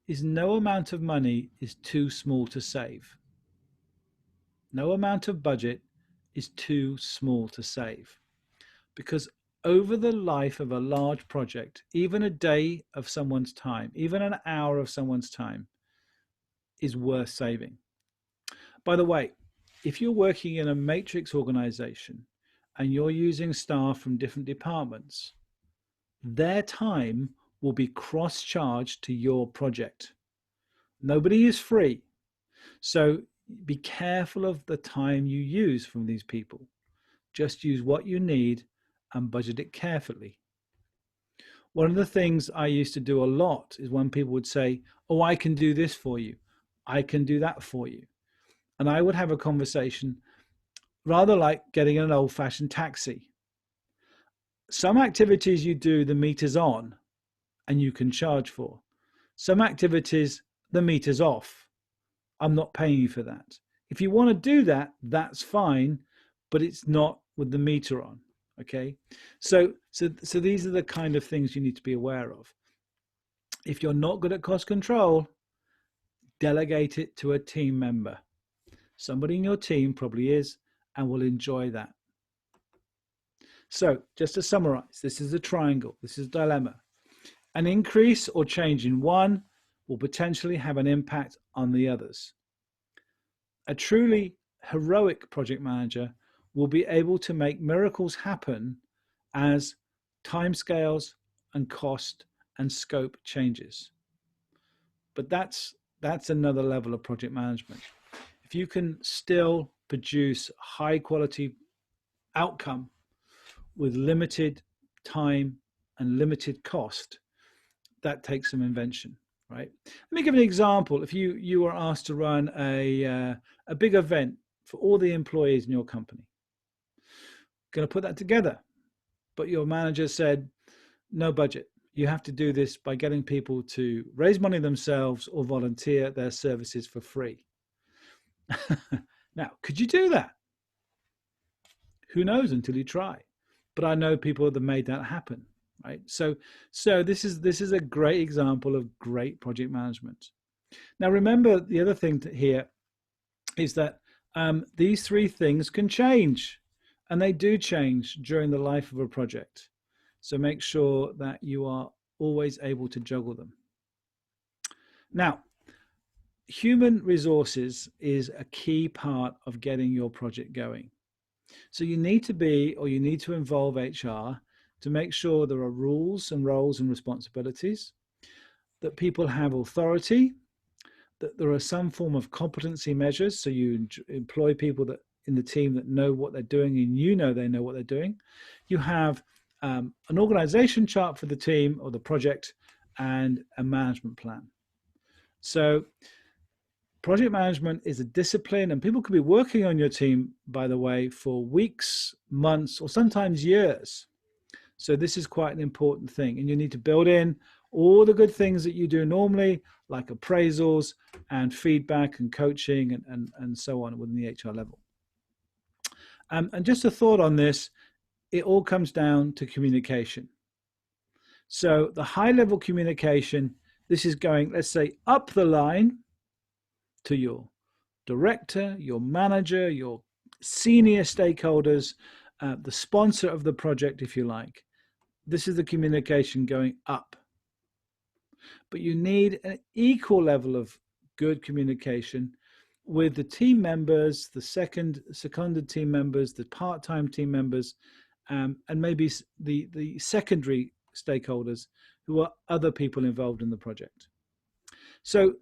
is no amount of money is too small to save. No amount of budget is too small to save. Because over the life of a large project, even a day of someone's time, even an hour of someone's time is worth saving. By the way, if you're working in a matrix organization and you're using staff from different departments, their time will be cross-charged to your project. Nobody is free. So be careful of the time you use from these people. Just use what you need and budget it carefully. One of the things I used to do a lot is when people would say, oh, I can do this for you. I can do that for you. And I would have a conversation rather like getting an old-fashioned taxi. Some activities you do, the meter's on and you can charge for. Some activities, the meter's off. I'm not paying you for that. If you want to do that, that's fine, but it's not with the meter on. Okay, so these are the kind of things you need to be aware of. If you're not good at cost control, delegate it to a team member. Somebody in your team probably is and will enjoy that. So just to summarize, this is a triangle, this is a dilemma. An increase or change in one will potentially have an impact on the others. A truly heroic project manager will be able to make miracles happen as timescales and cost and scope changes. But that's another level of project management. If you can still produce high quality outcome with limited time and limited cost, that takes some invention, right? Let me give an example. If you were asked to run a big event for all the employees in your company, going to put that together, but your manager said, no budget. You have to do this by getting people to raise money themselves or volunteer their services for free. Now, could you do that? Who knows until you try. But I know people that made that happen, right? So this is a great example of great project management. Now, remember the other thing here is that these three things can change, and they do change during the life of a project. So make sure that you are always able to juggle them. Now, human resources is a key part of getting your project going. So you need to involve HR to make sure there are rules and roles and responsibilities, that people have authority, that there are some form of competency measures. So you employ people that in the team that know what they're doing, and you know they know what they're doing. You have an organization chart for the team or the project and a management plan. So project management is a discipline, and people could be working on your team, by the way, for weeks, months, or sometimes years. So this is quite an important thing, and you need to build in all the good things that you do normally, like appraisals and feedback and coaching and so on within the HR level. And just a thought on this, it all comes down to communication. So the high level communication, this is going, let's say, up the line to your director, your manager, your senior stakeholders, the sponsor of the project, if you like. This is the communication going up. But you need an equal level of good communication with the team members, the seconded team members, the part-time team members, and maybe the secondary stakeholders who are other people involved in the project. So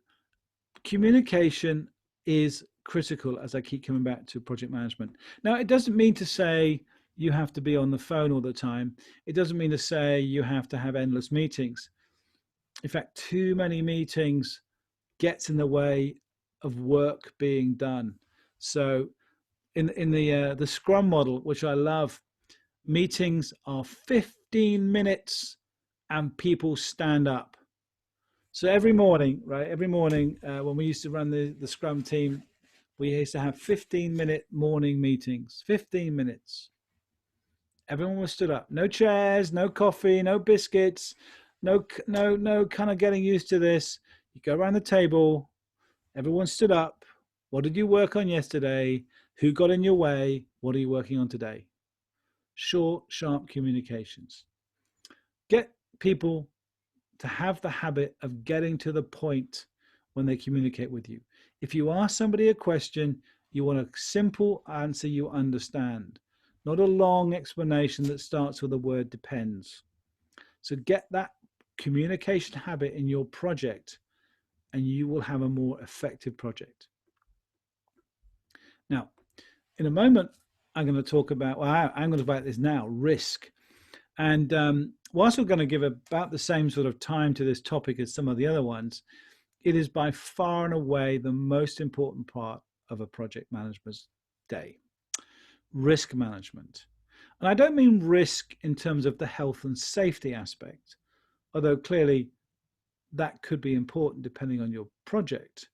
communication is critical, as I keep coming back to project management. Now, it doesn't mean to say you have to be on the phone all the time. It doesn't mean to say you have to have endless meetings. In fact, too many meetings gets in the way of work being done. So in the Scrum model, which I love, meetings are 15 minutes and people stand up. So every morning, right? Every morning when we used to run the Scrum team, we used to have 15-minute morning meetings, 15 minutes. Everyone was stood up. No chairs, no coffee, no biscuits, no kind of getting used to this. You go around the table, everyone stood up. What did you work on yesterday? Who got in your way? What are you working on today? Short, sharp communications. Get people to have the habit of getting to the point when they communicate with you. If you ask somebody a question, you want a simple answer you understand, not a long explanation that starts with the word depends. So get that communication habit in your project and you will have a more effective project. Now, in a moment, I'm going to talk about, well, I'm going to talk about this now, risk. And whilst we're going to give about the same sort of time to this topic as some of the other ones, it is by far and away the most important part of a project manager's day. Risk management. And I don't mean risk in terms of the health and safety aspect, although clearly that could be important depending on your project.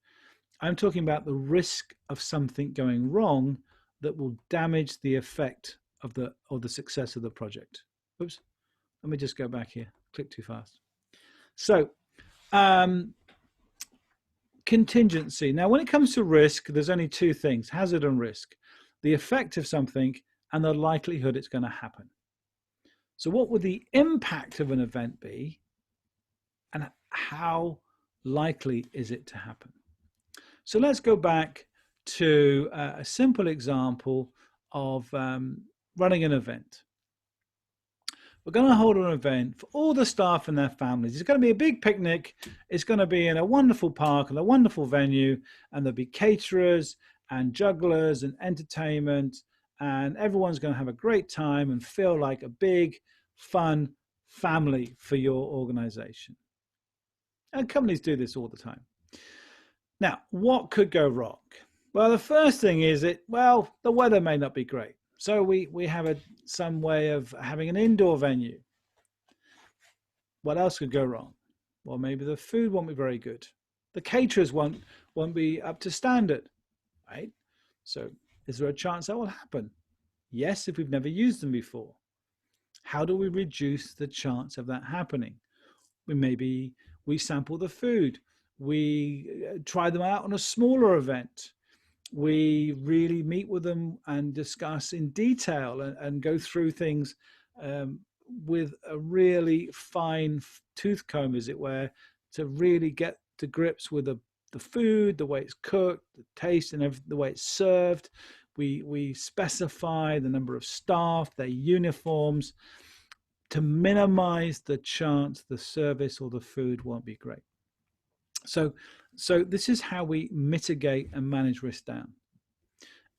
I'm talking about the risk of something going wrong that will damage the effect of the success of the project. Oops, let me just go back here. Click too fast. So, contingency. Now, when it comes to risk, there's only two things: hazard and risk. The effect of something and the likelihood it's going to happen. So what would the impact of an event be, and how likely is it to happen? So let's go back to a simple example of running an event. We're going to hold an event for all the staff and their families. It's going to be a big picnic. It's going to be in a wonderful park and a wonderful venue, and there'll be caterers and jugglers and entertainment, and everyone's going to have a great time and feel like a big, fun family for your organization. And companies do this all the time. Now, what could go wrong? Well, the first thing is the weather may not be great. So we have some way of having an indoor venue. What else could go wrong? Well, maybe the food won't be very good. The caterers won't be up to standard, right? So is there a chance that will happen? Yes, if we've never used them before. How do we reduce the chance of that happening? We sample the food. We try them out on a smaller event. We really meet with them and discuss in detail and go through things with a really fine tooth comb, as it were, to really get to grips with the food, the way it's cooked, the taste, and the way it's served. We specify the number of staff, their uniforms, to minimize the chance the service or the food won't be great. So this is how we mitigate and manage risk down.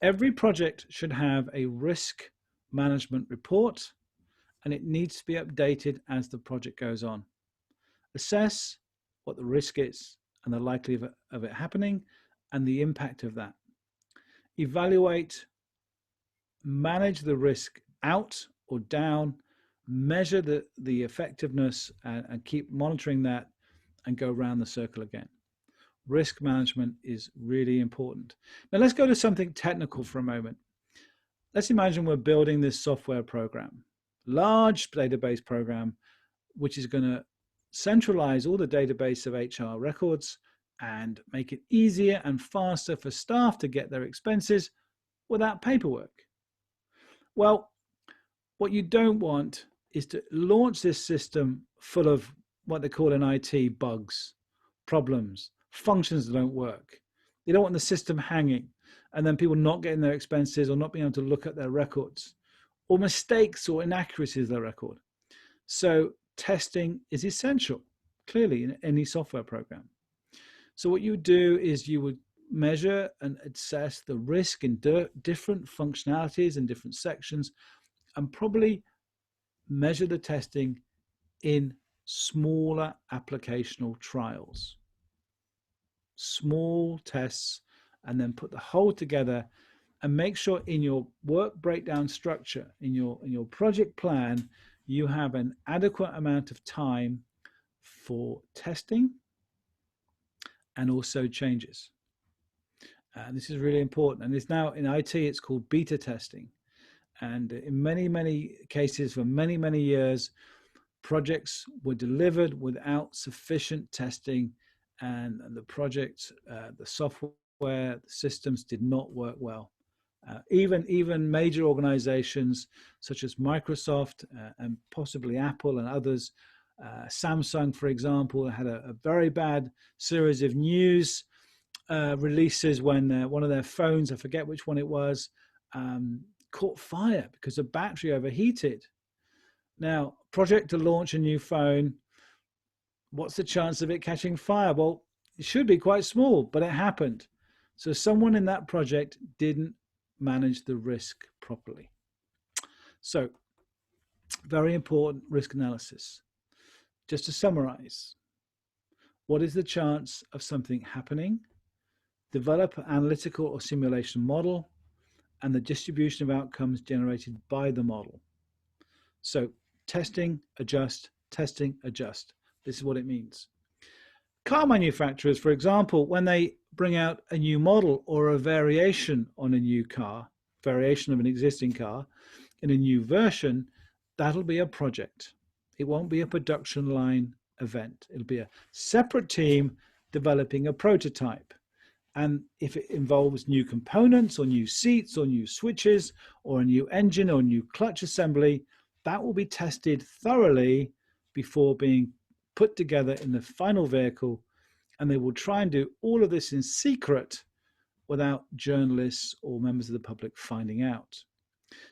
Every project should have a risk management report, and it needs to be updated as the project goes on. Assess what the risk is and the likelihood of it happening and the impact of that. Evaluate, manage the risk out or down, measure the effectiveness and keep monitoring that and go around the circle again. Risk management is really important. Now let's go to something technical for a moment. Let's imagine we're building this software program, large database program, which is going to centralize all the database of HR records and make it easier and faster for staff to get their expenses without paperwork. Well, what you don't want is to launch this system full of what they call in IT bugs, problems, functions that don't work. You don't want the system hanging and then people not getting their expenses or not being able to look at their records, or mistakes or inaccuracies of their record. So testing is essential, clearly, in any software program. So what you would do is you would measure and assess the risk in different functionalities and different sections, and probably measure the testing in smaller applicational trials. Small tests, and then put the whole together and make sure in your work breakdown structure, in your project plan, you have an adequate amount of time for testing and also changes. This is really important. And it's now in IT, it's called beta testing. And in many cases, for many years, projects were delivered without sufficient testing, and the projects, the software, the systems did not work well. Even major organizations such as Microsoft and possibly Apple and others, Samsung, for example, had a very bad series of news releases when one of their phones, I forget which one it was, caught fire because the battery overheated. Now, project to launch a new phone, what's the chance of it catching fire? Well, it should be quite small, but it happened. So someone in that project didn't manage the risk properly. So, very important risk analysis. Just to summarize, what is the chance of something happening? Develop an analytical or simulation model and the distribution of outcomes generated by the model. So testing, adjust, testing, adjust. This is what it means. Car manufacturers, for example, when they bring out a new model or a variation on a new car, variation of an existing car in a new version, that'll be a project. It won't be a production line event. It'll be a separate team developing a prototype. And if it involves new components or new seats or new switches or a new engine or new clutch assembly, that will be tested thoroughly before being put together in the final vehicle. And they will try and do all of this in secret without journalists or members of the public finding out.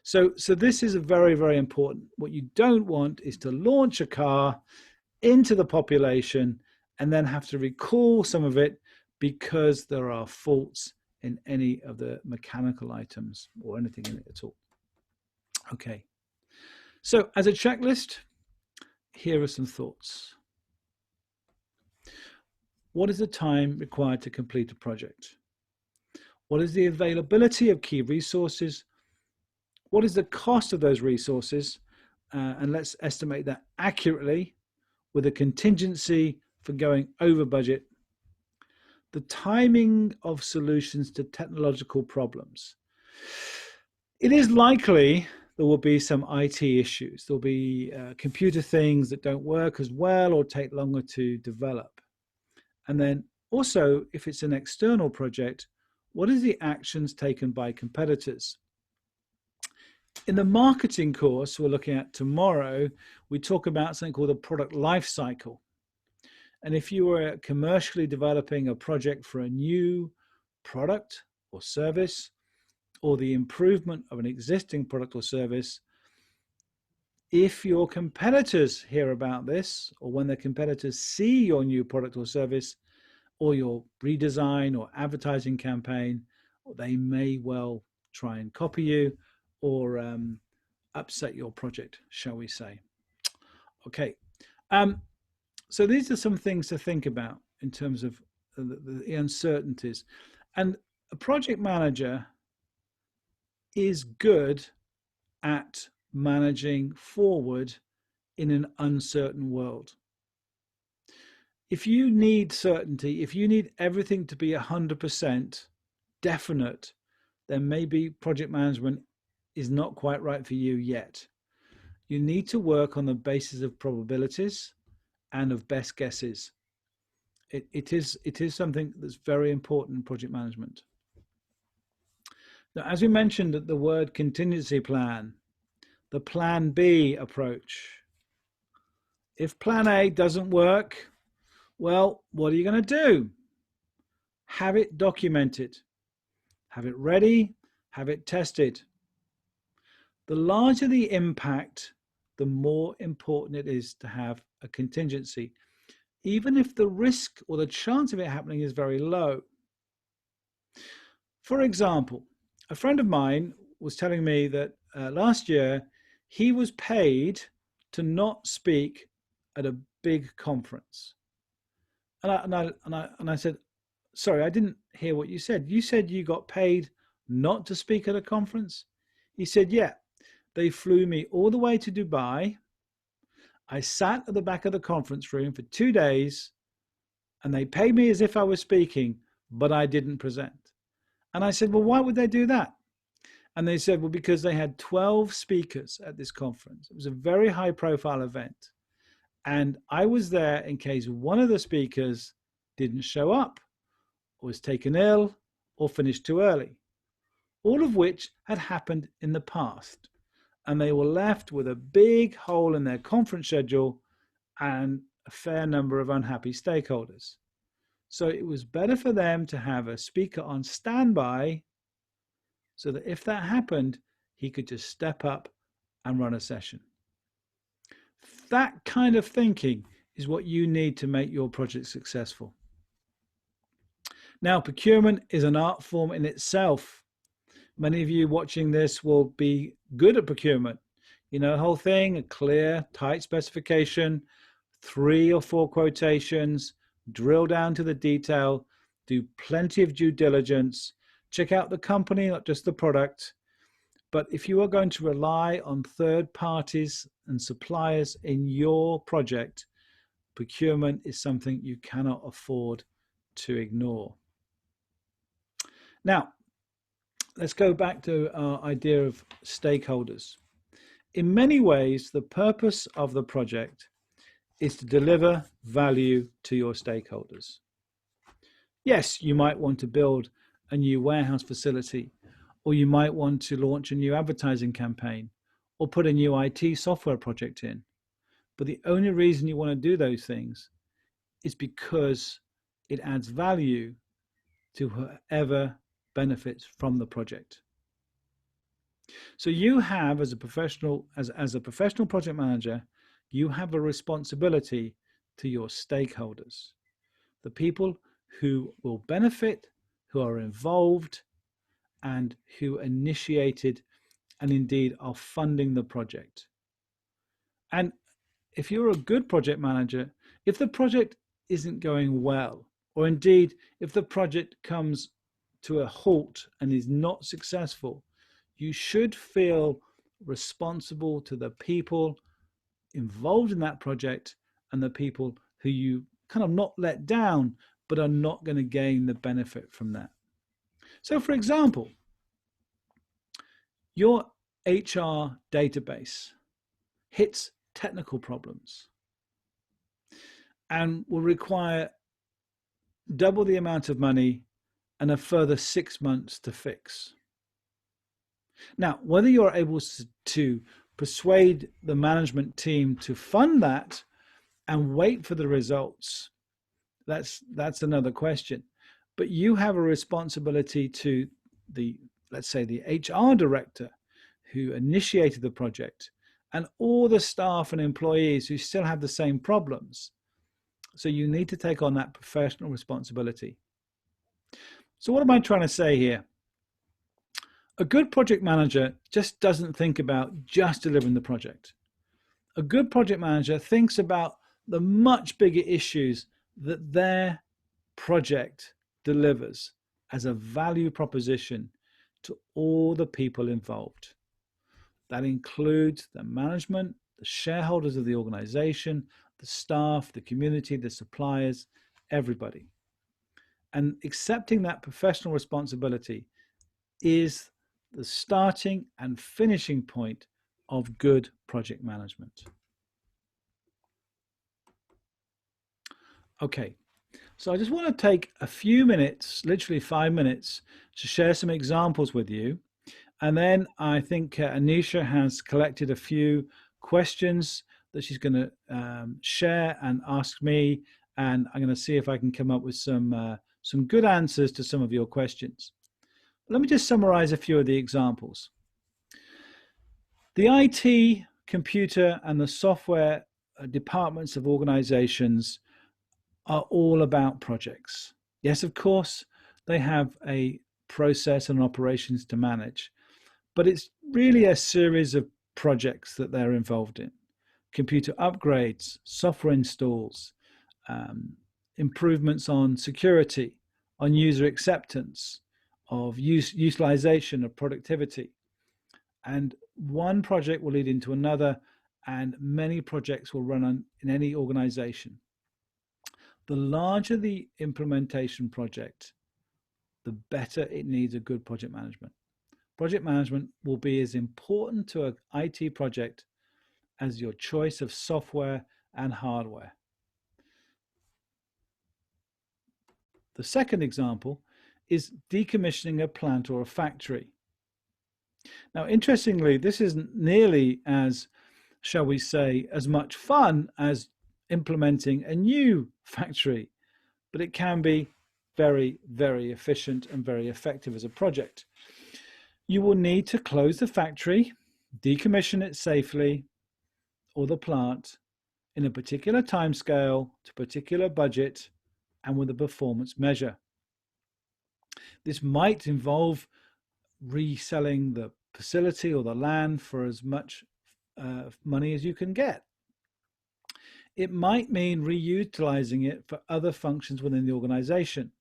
So this is a very, very important. What you don't want is to launch a car into the population and then have to recall some of it because there are faults in any of the mechanical items or anything in it at all. Okay, so as a checklist, here are some thoughts. What is the time required to complete a project? What is the availability of key resources? What is the cost of those resources? And let's estimate that accurately with a contingency for going over budget. The timing of solutions to technological problems. It is likely there will be some IT issues. There'll be computer things that don't work as well or take longer to develop. And then also, if it's an external project, what is the actions taken by competitors? In the marketing course we're looking at tomorrow, we talk about something called the product life cycle. And if you were commercially developing a project for a new product or service, or the improvement of an existing product or service, if your competitors hear about this, or when the competitors see your new product or service, or your redesign or advertising campaign, they may well try and copy you or upset your project, shall we say. Okay. So these are some things to think about in terms of the uncertainties. And a project manager is good at managing forward in an uncertain world. If you need certainty, if you need everything to be 100% definite, then maybe project management is not quite right for you yet. You need to work on the basis of probabilities and of best guesses. It is something that's very important in project management. Now, as we mentioned, the word contingency plan, the plan B approach. If plan A doesn't work, well, what are you going to do? Have it documented, have it ready, have it tested. The larger the impact, the more important it is to have a contingency, even if the risk or the chance of it happening is very low. For example, a friend of mine was telling me that last year he was paid to not speak at a big conference. And I said, sorry, I didn't hear what you said. You said you got paid not to speak at a conference? He said, yeah, they flew me all the way to Dubai. I sat at the back of the conference room for 2 days and they paid me as if I was speaking, but I didn't present. And I said, well, why would they do that? And they said, well, because they had 12 speakers at this conference. It was a very high profile event. And I was there in case one of the speakers didn't show up, or was taken ill, or finished too early, all of which had happened in the past. And they were left with a big hole in their conference schedule and a fair number of unhappy stakeholders. So it was better for them to have a speaker on standby so that if that happened, he could just step up and run a session. That kind of thinking is what you need to make your project successful. Now, procurement is an art form in itself. Many of you watching this will be good at procurement. You know the whole thing, a clear, tight specification, 3 or 4 quotations, drill down to the detail, do plenty of due diligence, check out the company, not just the product. But if you are going to rely on third parties and suppliers in your project, procurement is something you cannot afford to ignore. Now, let's go back to our idea of stakeholders. In many ways, the purpose of the project is to deliver value to your stakeholders. Yes, you might want to build a new warehouse facility, or you might want to launch a new advertising campaign, or put a new IT software project in. But the only reason you want to do those things is because it adds value to whoever benefits from the project. So you have, as a professional project manager, you have a responsibility to your stakeholders, the people who will benefit, who are involved, and who initiated and indeed are funding the project. And if you're a good project manager, if the project isn't going well, or indeed if the project comes to a halt and is not successful, you should feel responsible to the people involved in that project and the people who you kind of not let down, but are not going to gain the benefit from that. So for example, your HR database hits technical problems and will require double the amount of money and a further 6 months to fix. Now, whether you're able to persuade the management team to fund that and wait for the results, that's another question. But you have a responsibility to let's say the HR director who initiated the project and all the staff and employees who still have the same problems. So you need to take on that professional responsibility. So what am I trying to say here? A good project manager just doesn't think about just delivering the project. A good project manager thinks about the much bigger issues that their project delivers as a value proposition to all the people involved. That includes the management, the shareholders of the organization, the staff, the community, the suppliers, everybody. And accepting that professional responsibility is the starting and finishing point of good project management. Okay, so I just want to take a few minutes, literally 5 minutes, to share some examples with you. And then I think Anisha has collected a few questions that she's going to share and ask me, and I'm going to see if I can come up with some good answers to some of your questions. Let me just summarize a few of the examples. The IT, computer, and the software departments of organizations are all about projects. Yes, of course, they have a process and operations to manage, but it's really a series of projects that they're involved in. Computer upgrades, software installs, improvements on security, on user acceptance, of utilization of productivity. And one project will lead into another, and many projects will run in any organization. The larger the implementation project, the better it needs a good project management. Project management will be as important to an IT project as your choice of software and hardware. The second example is decommissioning a plant or a factory. Now, interestingly, this isn't nearly as, shall we say, as much fun as implementing a new factory. but it can be very, very efficient and very effective as a project. You will need to close the factory, decommission it safely, or the plant in a particular timescale to a particular budget and with a performance measure. This might involve reselling the facility or the land for as much money as you can get. It might mean reutilizing it for other functions within the organization,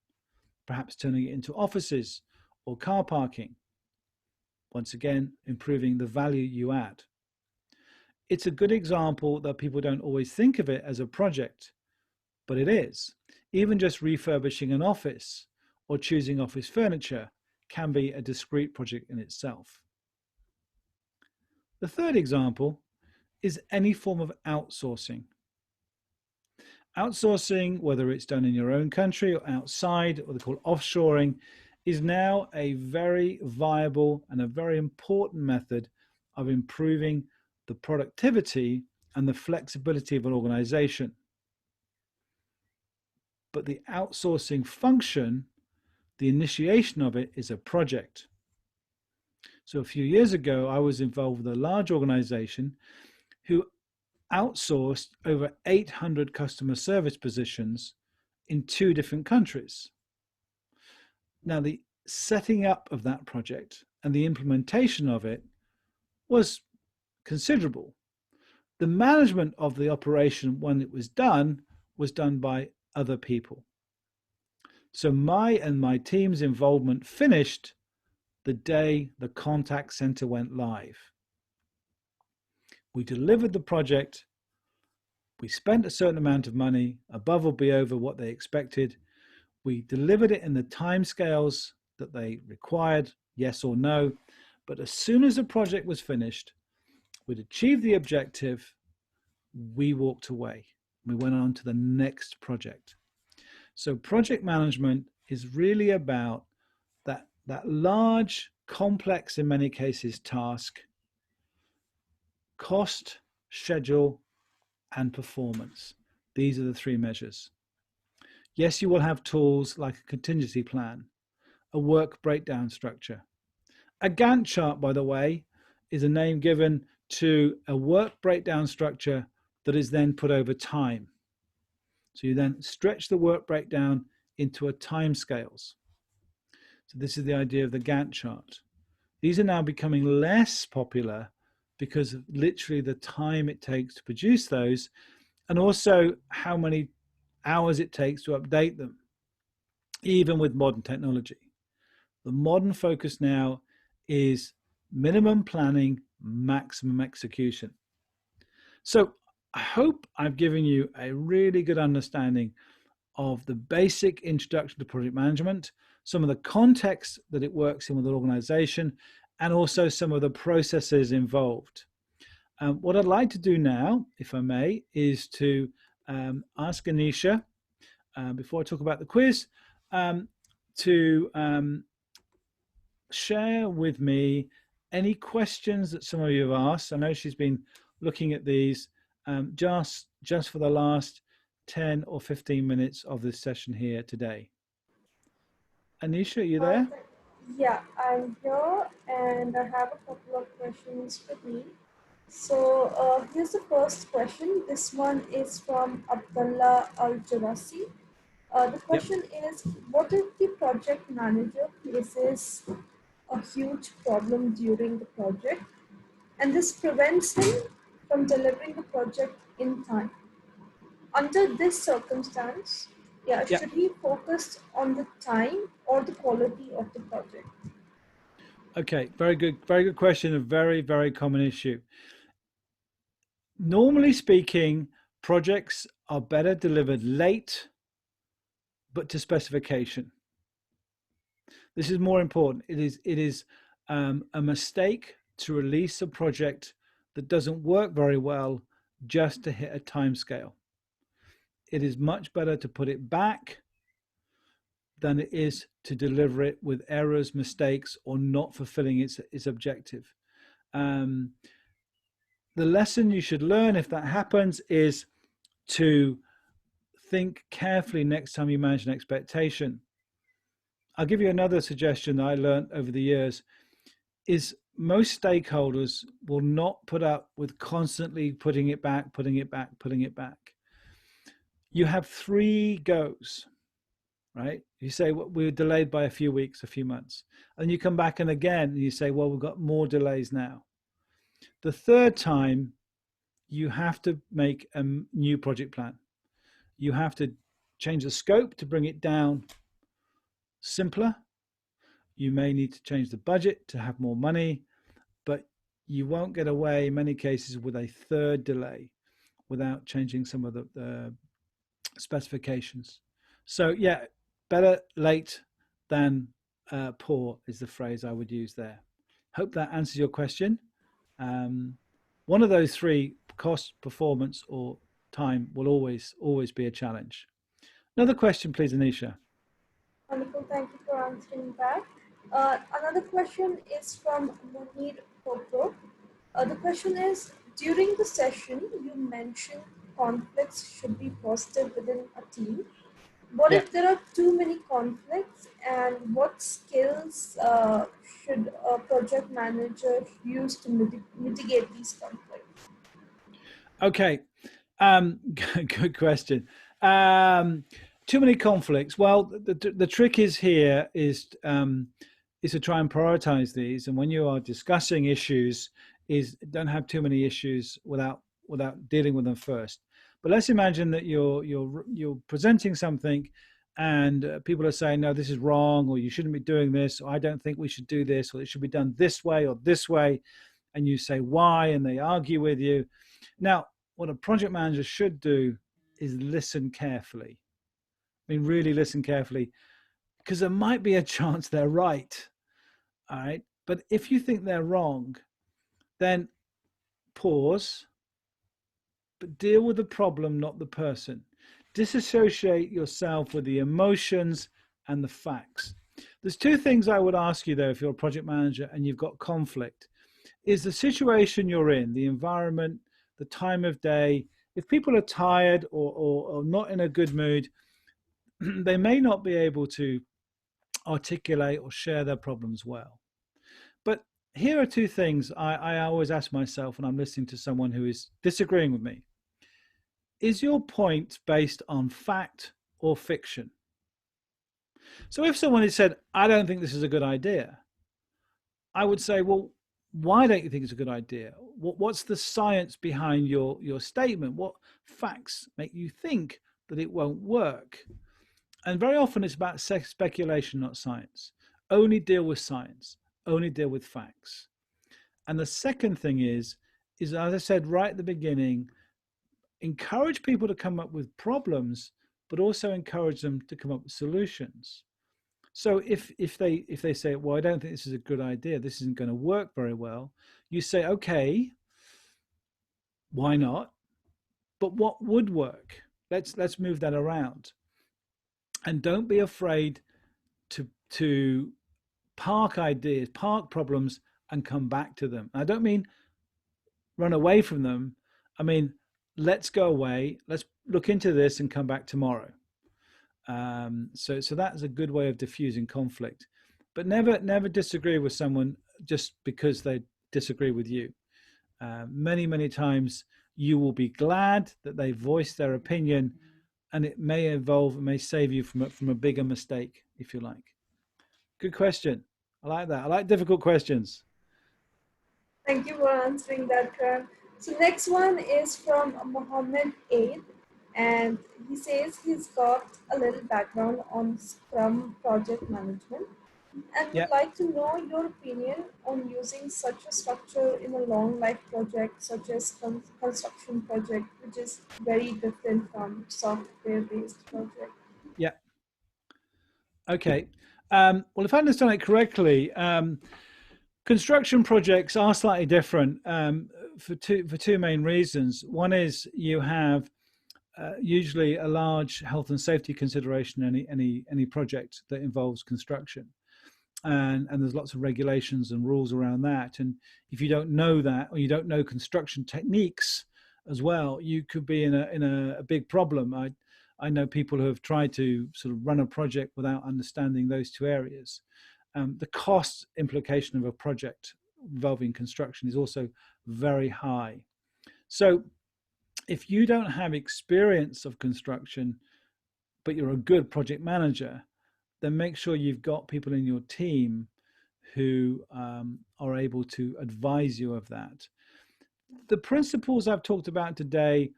perhaps turning it into offices or car parking. Once again, improving the value you add. It's a good example that people don't always think of it as a project, but it is. Even just refurbishing an office or choosing office furniture can be a discrete project in itself. The third example is any form of outsourcing. Outsourcing, whether it's done in your own country or outside, what they call offshoring, is now a very viable and a very important method of improving the productivity and the flexibility of an organization. But the outsourcing function, the initiation of it, is a project. So a few years ago, I was involved with a large organization who outsourced over 800 customer service positions in 2 different countries. Now, the setting up of that project and the implementation of it was considerable. The management of the operation when it was done by other people. So my and my team's involvement finished the day the contact center went live. We delivered the project. We spent a certain amount of money above or below what they expected. We delivered it in the timescales that they required, yes or no. But as soon as the project was finished, we'd achieved the objective, we walked away. We went on to the next project. So project management is really about that large, complex, in many cases, task, cost, schedule, and performance. These are the 3 measures. Yes, you will have tools like a contingency plan, a work breakdown structure. A Gantt chart, by the way, is a name given to a work breakdown structure that is then put over time. So you then stretch the work breakdown into a time scales. So this is the idea of the Gantt chart. These are now becoming less popular because of literally the time it takes to produce those, and also how many hours it takes to update them, even with modern technology. The modern focus now is minimum planning, maximum execution. So I hope I've given you a really good understanding of the basic introduction to project management, some of the context that it works in with an organization, and also some of the processes involved. What I'd like to do now, if I may, is to ask Anisha, before I talk about the quiz, to share with me any questions that some of you have asked. I know she's been looking at these just for the last 10 or 15 minutes of this session here today. Anisha, are you there? Yeah, I'm here and I have a couple of questions with me. So here's the first question. This one is from Abdullah Al-Jarasi. The question is, what if the project manager faces a huge problem during the project and this prevents him from delivering the project in time? Under this circumstance, should he focus on the time or the quality of the project? Okay, very good question. A very, very common issue. Normally speaking, projects are better delivered late, but to specification. This is more important. It is a mistake to release a project that doesn't work very well just to hit a time scale. It is much better to put it back than it is to deliver it with errors, mistakes, or not fulfilling its objective. The lesson you should learn if that happens is to think carefully next time you manage an expectation. I'll give you another suggestion that I learned over the years is most stakeholders will not put up with constantly putting it back, putting it back, putting it back. You have 3 goes, right? You say, well, we were delayed by a few weeks, a few months. And you come back and again, and you say, well, we've got more delays now. The third time, you have to make a new project plan. You have to change the scope to bring it down simpler. You may need to change the budget to have more money, but you won't get away in many cases with a third delay without changing some of the specifications. So yeah, better late than poor is the phrase I would use there. Hope that answers your question. One of those 3, cost, performance, or time, will always be a challenge. Another question, please, Anisha. Wonderful, thank you for answering that. Another question is from Munir Kopro. The question is, during the session, you mentioned conflicts should be positive within a team. What Yeah. if there are too many conflicts, and what skills should a project manager use to mitigate these conflicts? Okay. Good question. Too many conflicts. Well, the trick is here is to try and prioritize these. And when you are discussing issues, is don't have too many issues without dealing with them first. But let's imagine that you're presenting something, and people are saying, no, this is wrong, or you shouldn't be doing this, or I don't think we should do this, or it should be done this way or this way. And you say why, and they argue with you. Now, what a project manager should do is listen carefully. I mean, really listen carefully, because there might be a chance they're right. All right. But if you think they're wrong, then pause, but deal with the problem, not the person. Disassociate yourself with the emotions and the facts. There's 2 things I would ask you, though, if you're a project manager and you've got conflict. Is the situation you're in, the environment, the time of day, if people are tired or not in a good mood, they may not be able to articulate or share their problems well. But here are 2 things I always ask myself when I'm listening to someone who is disagreeing with me. Is your point based on fact or fiction? So if someone had said, I don't think this is a good idea, I would say, well, why don't you think it's a good idea? What's the science behind your statement? What facts make you think that it won't work? And very often it's about speculation, not science. Only deal with science, only deal with facts. And the second thing is, as I said right at the beginning, encourage people to come up with problems, but also encourage them to come up with solutions. So if they say, well, I don't think this is a good idea, this isn't going to work very well, you say, okay, why not? But what would work? Let's move that around. And don't be afraid to park ideas, park problems, and come back to them. I don't mean run away from them. I mean, let's go away, let's look into this and come back tomorrow. So that's a good way of diffusing conflict. But never disagree with someone just because they disagree with you. Many times you will be glad that they voiced their opinion, and it may save you from a bigger mistake, if you like. Good question. I like that. I like difficult questions. Thank you for answering that, Karan. So next one is from Mohammed Aid, and he says he's got a little background on Scrum project management and Yeah. would like to know your opinion on using such a structure in a long life project such as construction project, which is very different from software based project. Yeah. Okay. Well, if I understand it correctly, construction projects are slightly different for two main reasons. One is you have usually a large health and safety consideration in any project that involves construction, and there's lots of regulations and rules around that. And if you don't know that, or you don't know construction techniques as well, you could be in a big problem. I know people who have tried to sort of run a project without understanding those two areas. The cost implication of a project involving construction is also very high. So if you don't have experience of construction, but you're a good project manager, then make sure you've got people in your team who are able to advise you of that. The principles I've talked about today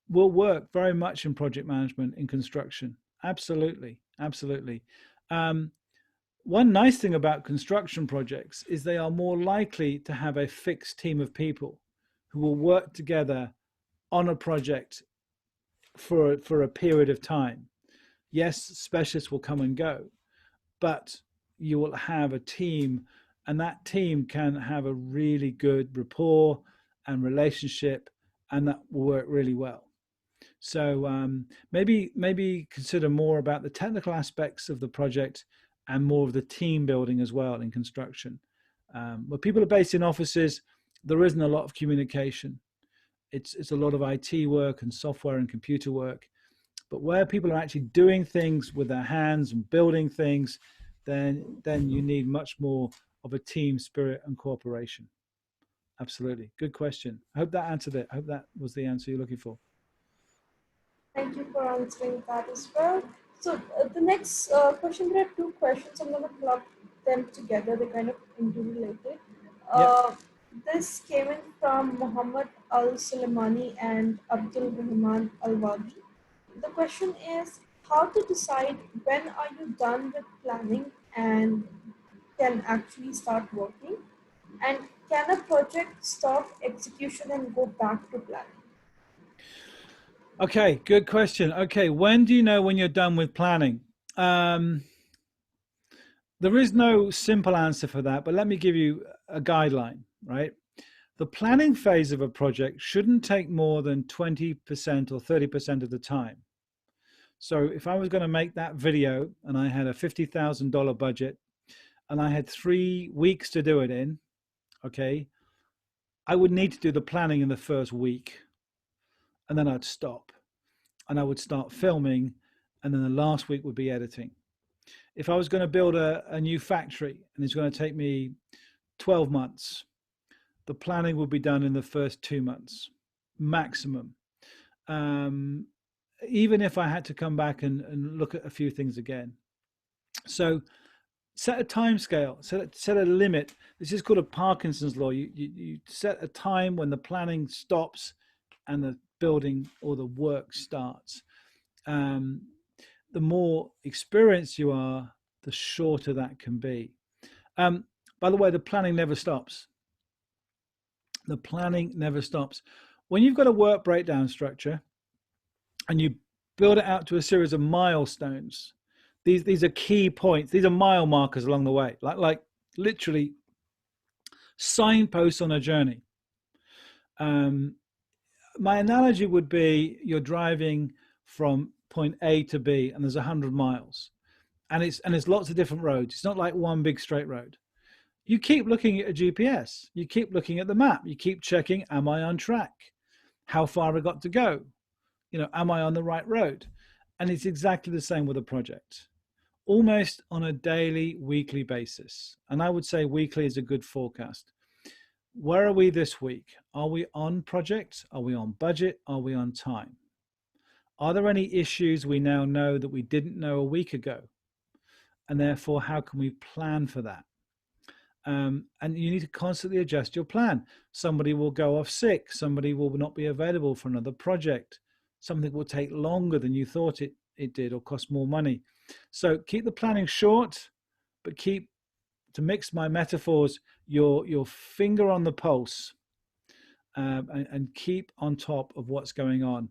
will work very much in project management in construction. Absolutely, absolutely. Um, One nice thing about construction projects is they are more likely to have a fixed team of people who will work together on a project for a period of time. Yes, specialists will come and go, but you will have a team, and that team can have a really good rapport and relationship, and that will work really well. So maybe consider more about the technical aspects of the project and more of the team building as well in construction. Where people are based in offices, there isn't a lot of communication. It's a lot of IT work and software and computer work. But where people are actually doing things with their hands and building things, then you need much more of a team spirit and cooperation. Absolutely. Good question. I hope that answered it. I hope that was the answer you're looking for. Thank you for answering that as well. So the next question, there are two questions. I'm going to club them together. They're kind of interrelated. Yep. Uh, this came in from Muhammad Al Suleimani and Abdul Rahman Al Wadi. The question is how to decide when are you done with planning and can actually start working, and can a project stop execution and go back to planning? Okay, good question. Okay, when do you know when you're done with planning? Um, there is no simple answer for that, but let me give you a guideline, right? The planning phase of a project shouldn't take more than 20% or 30% of the time. So if I was going to make that video and I had a $50,000 budget and I had 3 weeks to do it in, okay, I would need to do the planning in the first week, and then I'd stop and I would start filming, and then the last week would be editing. If I was going to build a new factory and it's going to take me 12 months, the planning would be done in the first 2 months maximum. Um, Even if I had to come back and look at a few things again. So set a time scale, set a limit. This is called a Parkinson's law. You set a time when the planning stops and the building or the work starts. Um, the more experienced you are, the shorter that can be. By the way, the planning never stops. The planning never stops. When you've got a work breakdown structure and you build it out to a series of milestones, these are key points. These are mile markers along the way, like literally signposts on a journey. My analogy would be you're driving from point A to B, and there's 100 miles, and it's lots of different roads. It's not like one big straight road. You keep looking at a GPS. You keep looking at the map. You keep checking: am I on track? How far have I got to go? Am I on the right road? And it's exactly the same with a project, almost on a daily, weekly basis. And I would say weekly is a good forecast. Where are we this week? Are we on project? Are we on budget? Are we on time? Are there any issues we now know that we didn't know a week ago? And therefore, how can we plan for that? And you need to constantly adjust your plan. Somebody will go off sick. Somebody will not be available for another project. Something will take longer than you thought it did or cost more money. So keep the planning short, but keep, to mix my metaphors, your finger on the pulse, and keep on top of what's going on.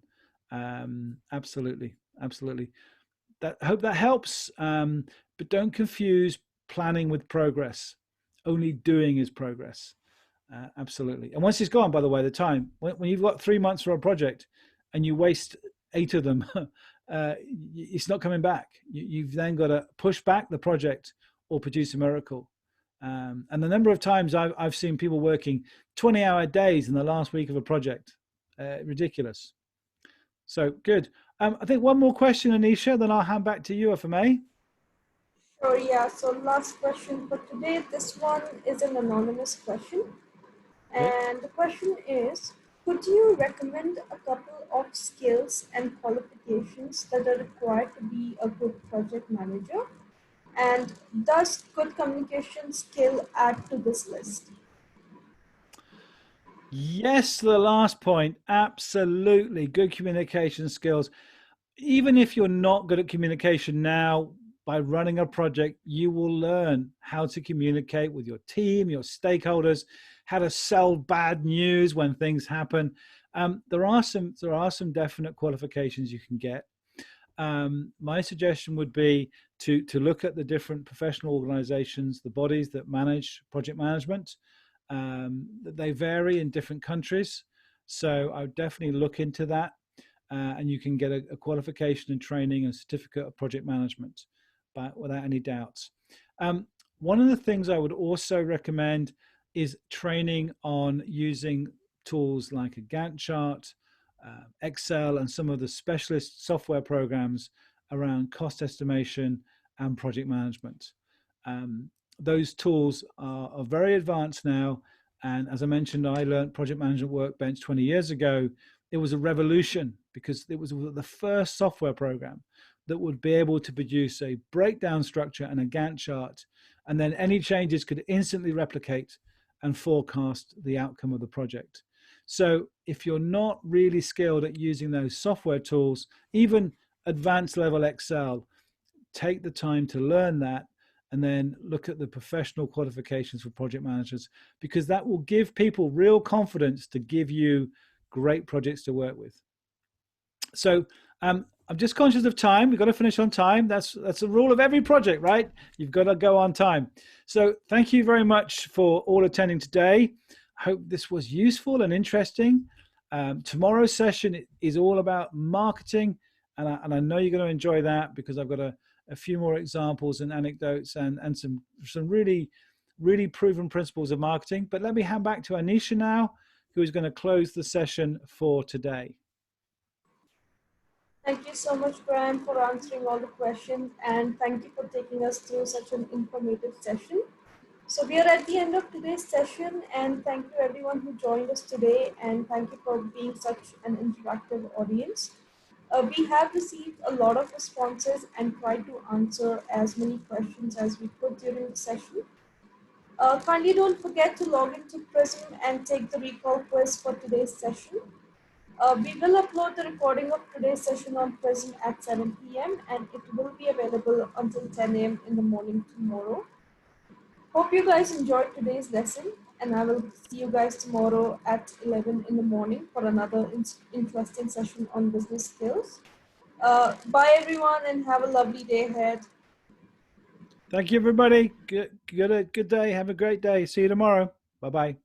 Absolutely. I hope that helps. But don't confuse planning with progress. Only doing is progress. Absolutely. And once it's gone, by the way, the time, when you've got 3 months for a project and you waste 8 of them, it's not coming back. You've then got to push back the project or produce a miracle. And the number of times I've seen people working 20-hour days in the last week of a project, ridiculous. So good. I think one more question, Anisha, then I'll hand back to you, if I may. Sure, yeah. So last question for today. This one is an anonymous question. Okay. And the question is, could you recommend a couple of skills and qualifications that are required to be a good project manager? And does good communication skill add to this list? Yes, the last point. Absolutely. Good communication skills. Even if you're not good at communication now, by running a project, you will learn how to communicate with your team, your stakeholders, how to sell bad news when things happen. There are some definite qualifications you can get. My suggestion would be to look at the different professional organizations, the bodies that manage project management. They vary in different countries, so I would definitely look into that, and you can get a qualification and training and certificate of project management, but without any doubts. One of the things I would also recommend is training on using tools like a Gantt chart, Excel, and some of the specialist software programs around cost estimation and project management. Um, those tools are very advanced now. And as I mentioned, I learned Project Management Workbench 20 years ago. It was a revolution because it was the first software program that would be able to produce a breakdown structure and a Gantt chart. And then any changes could instantly replicate and forecast the outcome of the project. So if you're not really skilled at using those software tools, even advanced level Excel, take the time to learn that and then look at the professional qualifications for project managers, because that will give people real confidence to give you great projects to work with. So I'm just conscious of time. We've got to finish on time. That's a rule of every project, right? You've got to go on time. So thank you very much for all attending today. I hope this was useful and interesting. Tomorrow's session is all about marketing, and I know you're going to enjoy that because I've got a few more examples and anecdotes and some really proven principles of marketing. But let me hand back to Anisha now, who is going to close the session for today. Thank you so much, Brian, for answering all the questions, and thank you for taking us through such an informative session. So we are at the end of today's session, and thank you everyone who joined us today, and thank you for being such an interactive audience. We have received a lot of responses and tried to answer as many questions as we could during the session. Kindly don't forget to log into Prism and take the recall quiz for today's session. We will upload the recording of today's session on Prism at 7 p.m. and it will be available until 10 a.m. in the morning tomorrow. Hope you guys enjoyed today's lesson, and I will see you guys tomorrow at 11 in the morning for another interesting session on business skills. Bye everyone, and have a lovely day ahead. Thank you, everybody. Good day. Have a great day. See you tomorrow. Bye bye.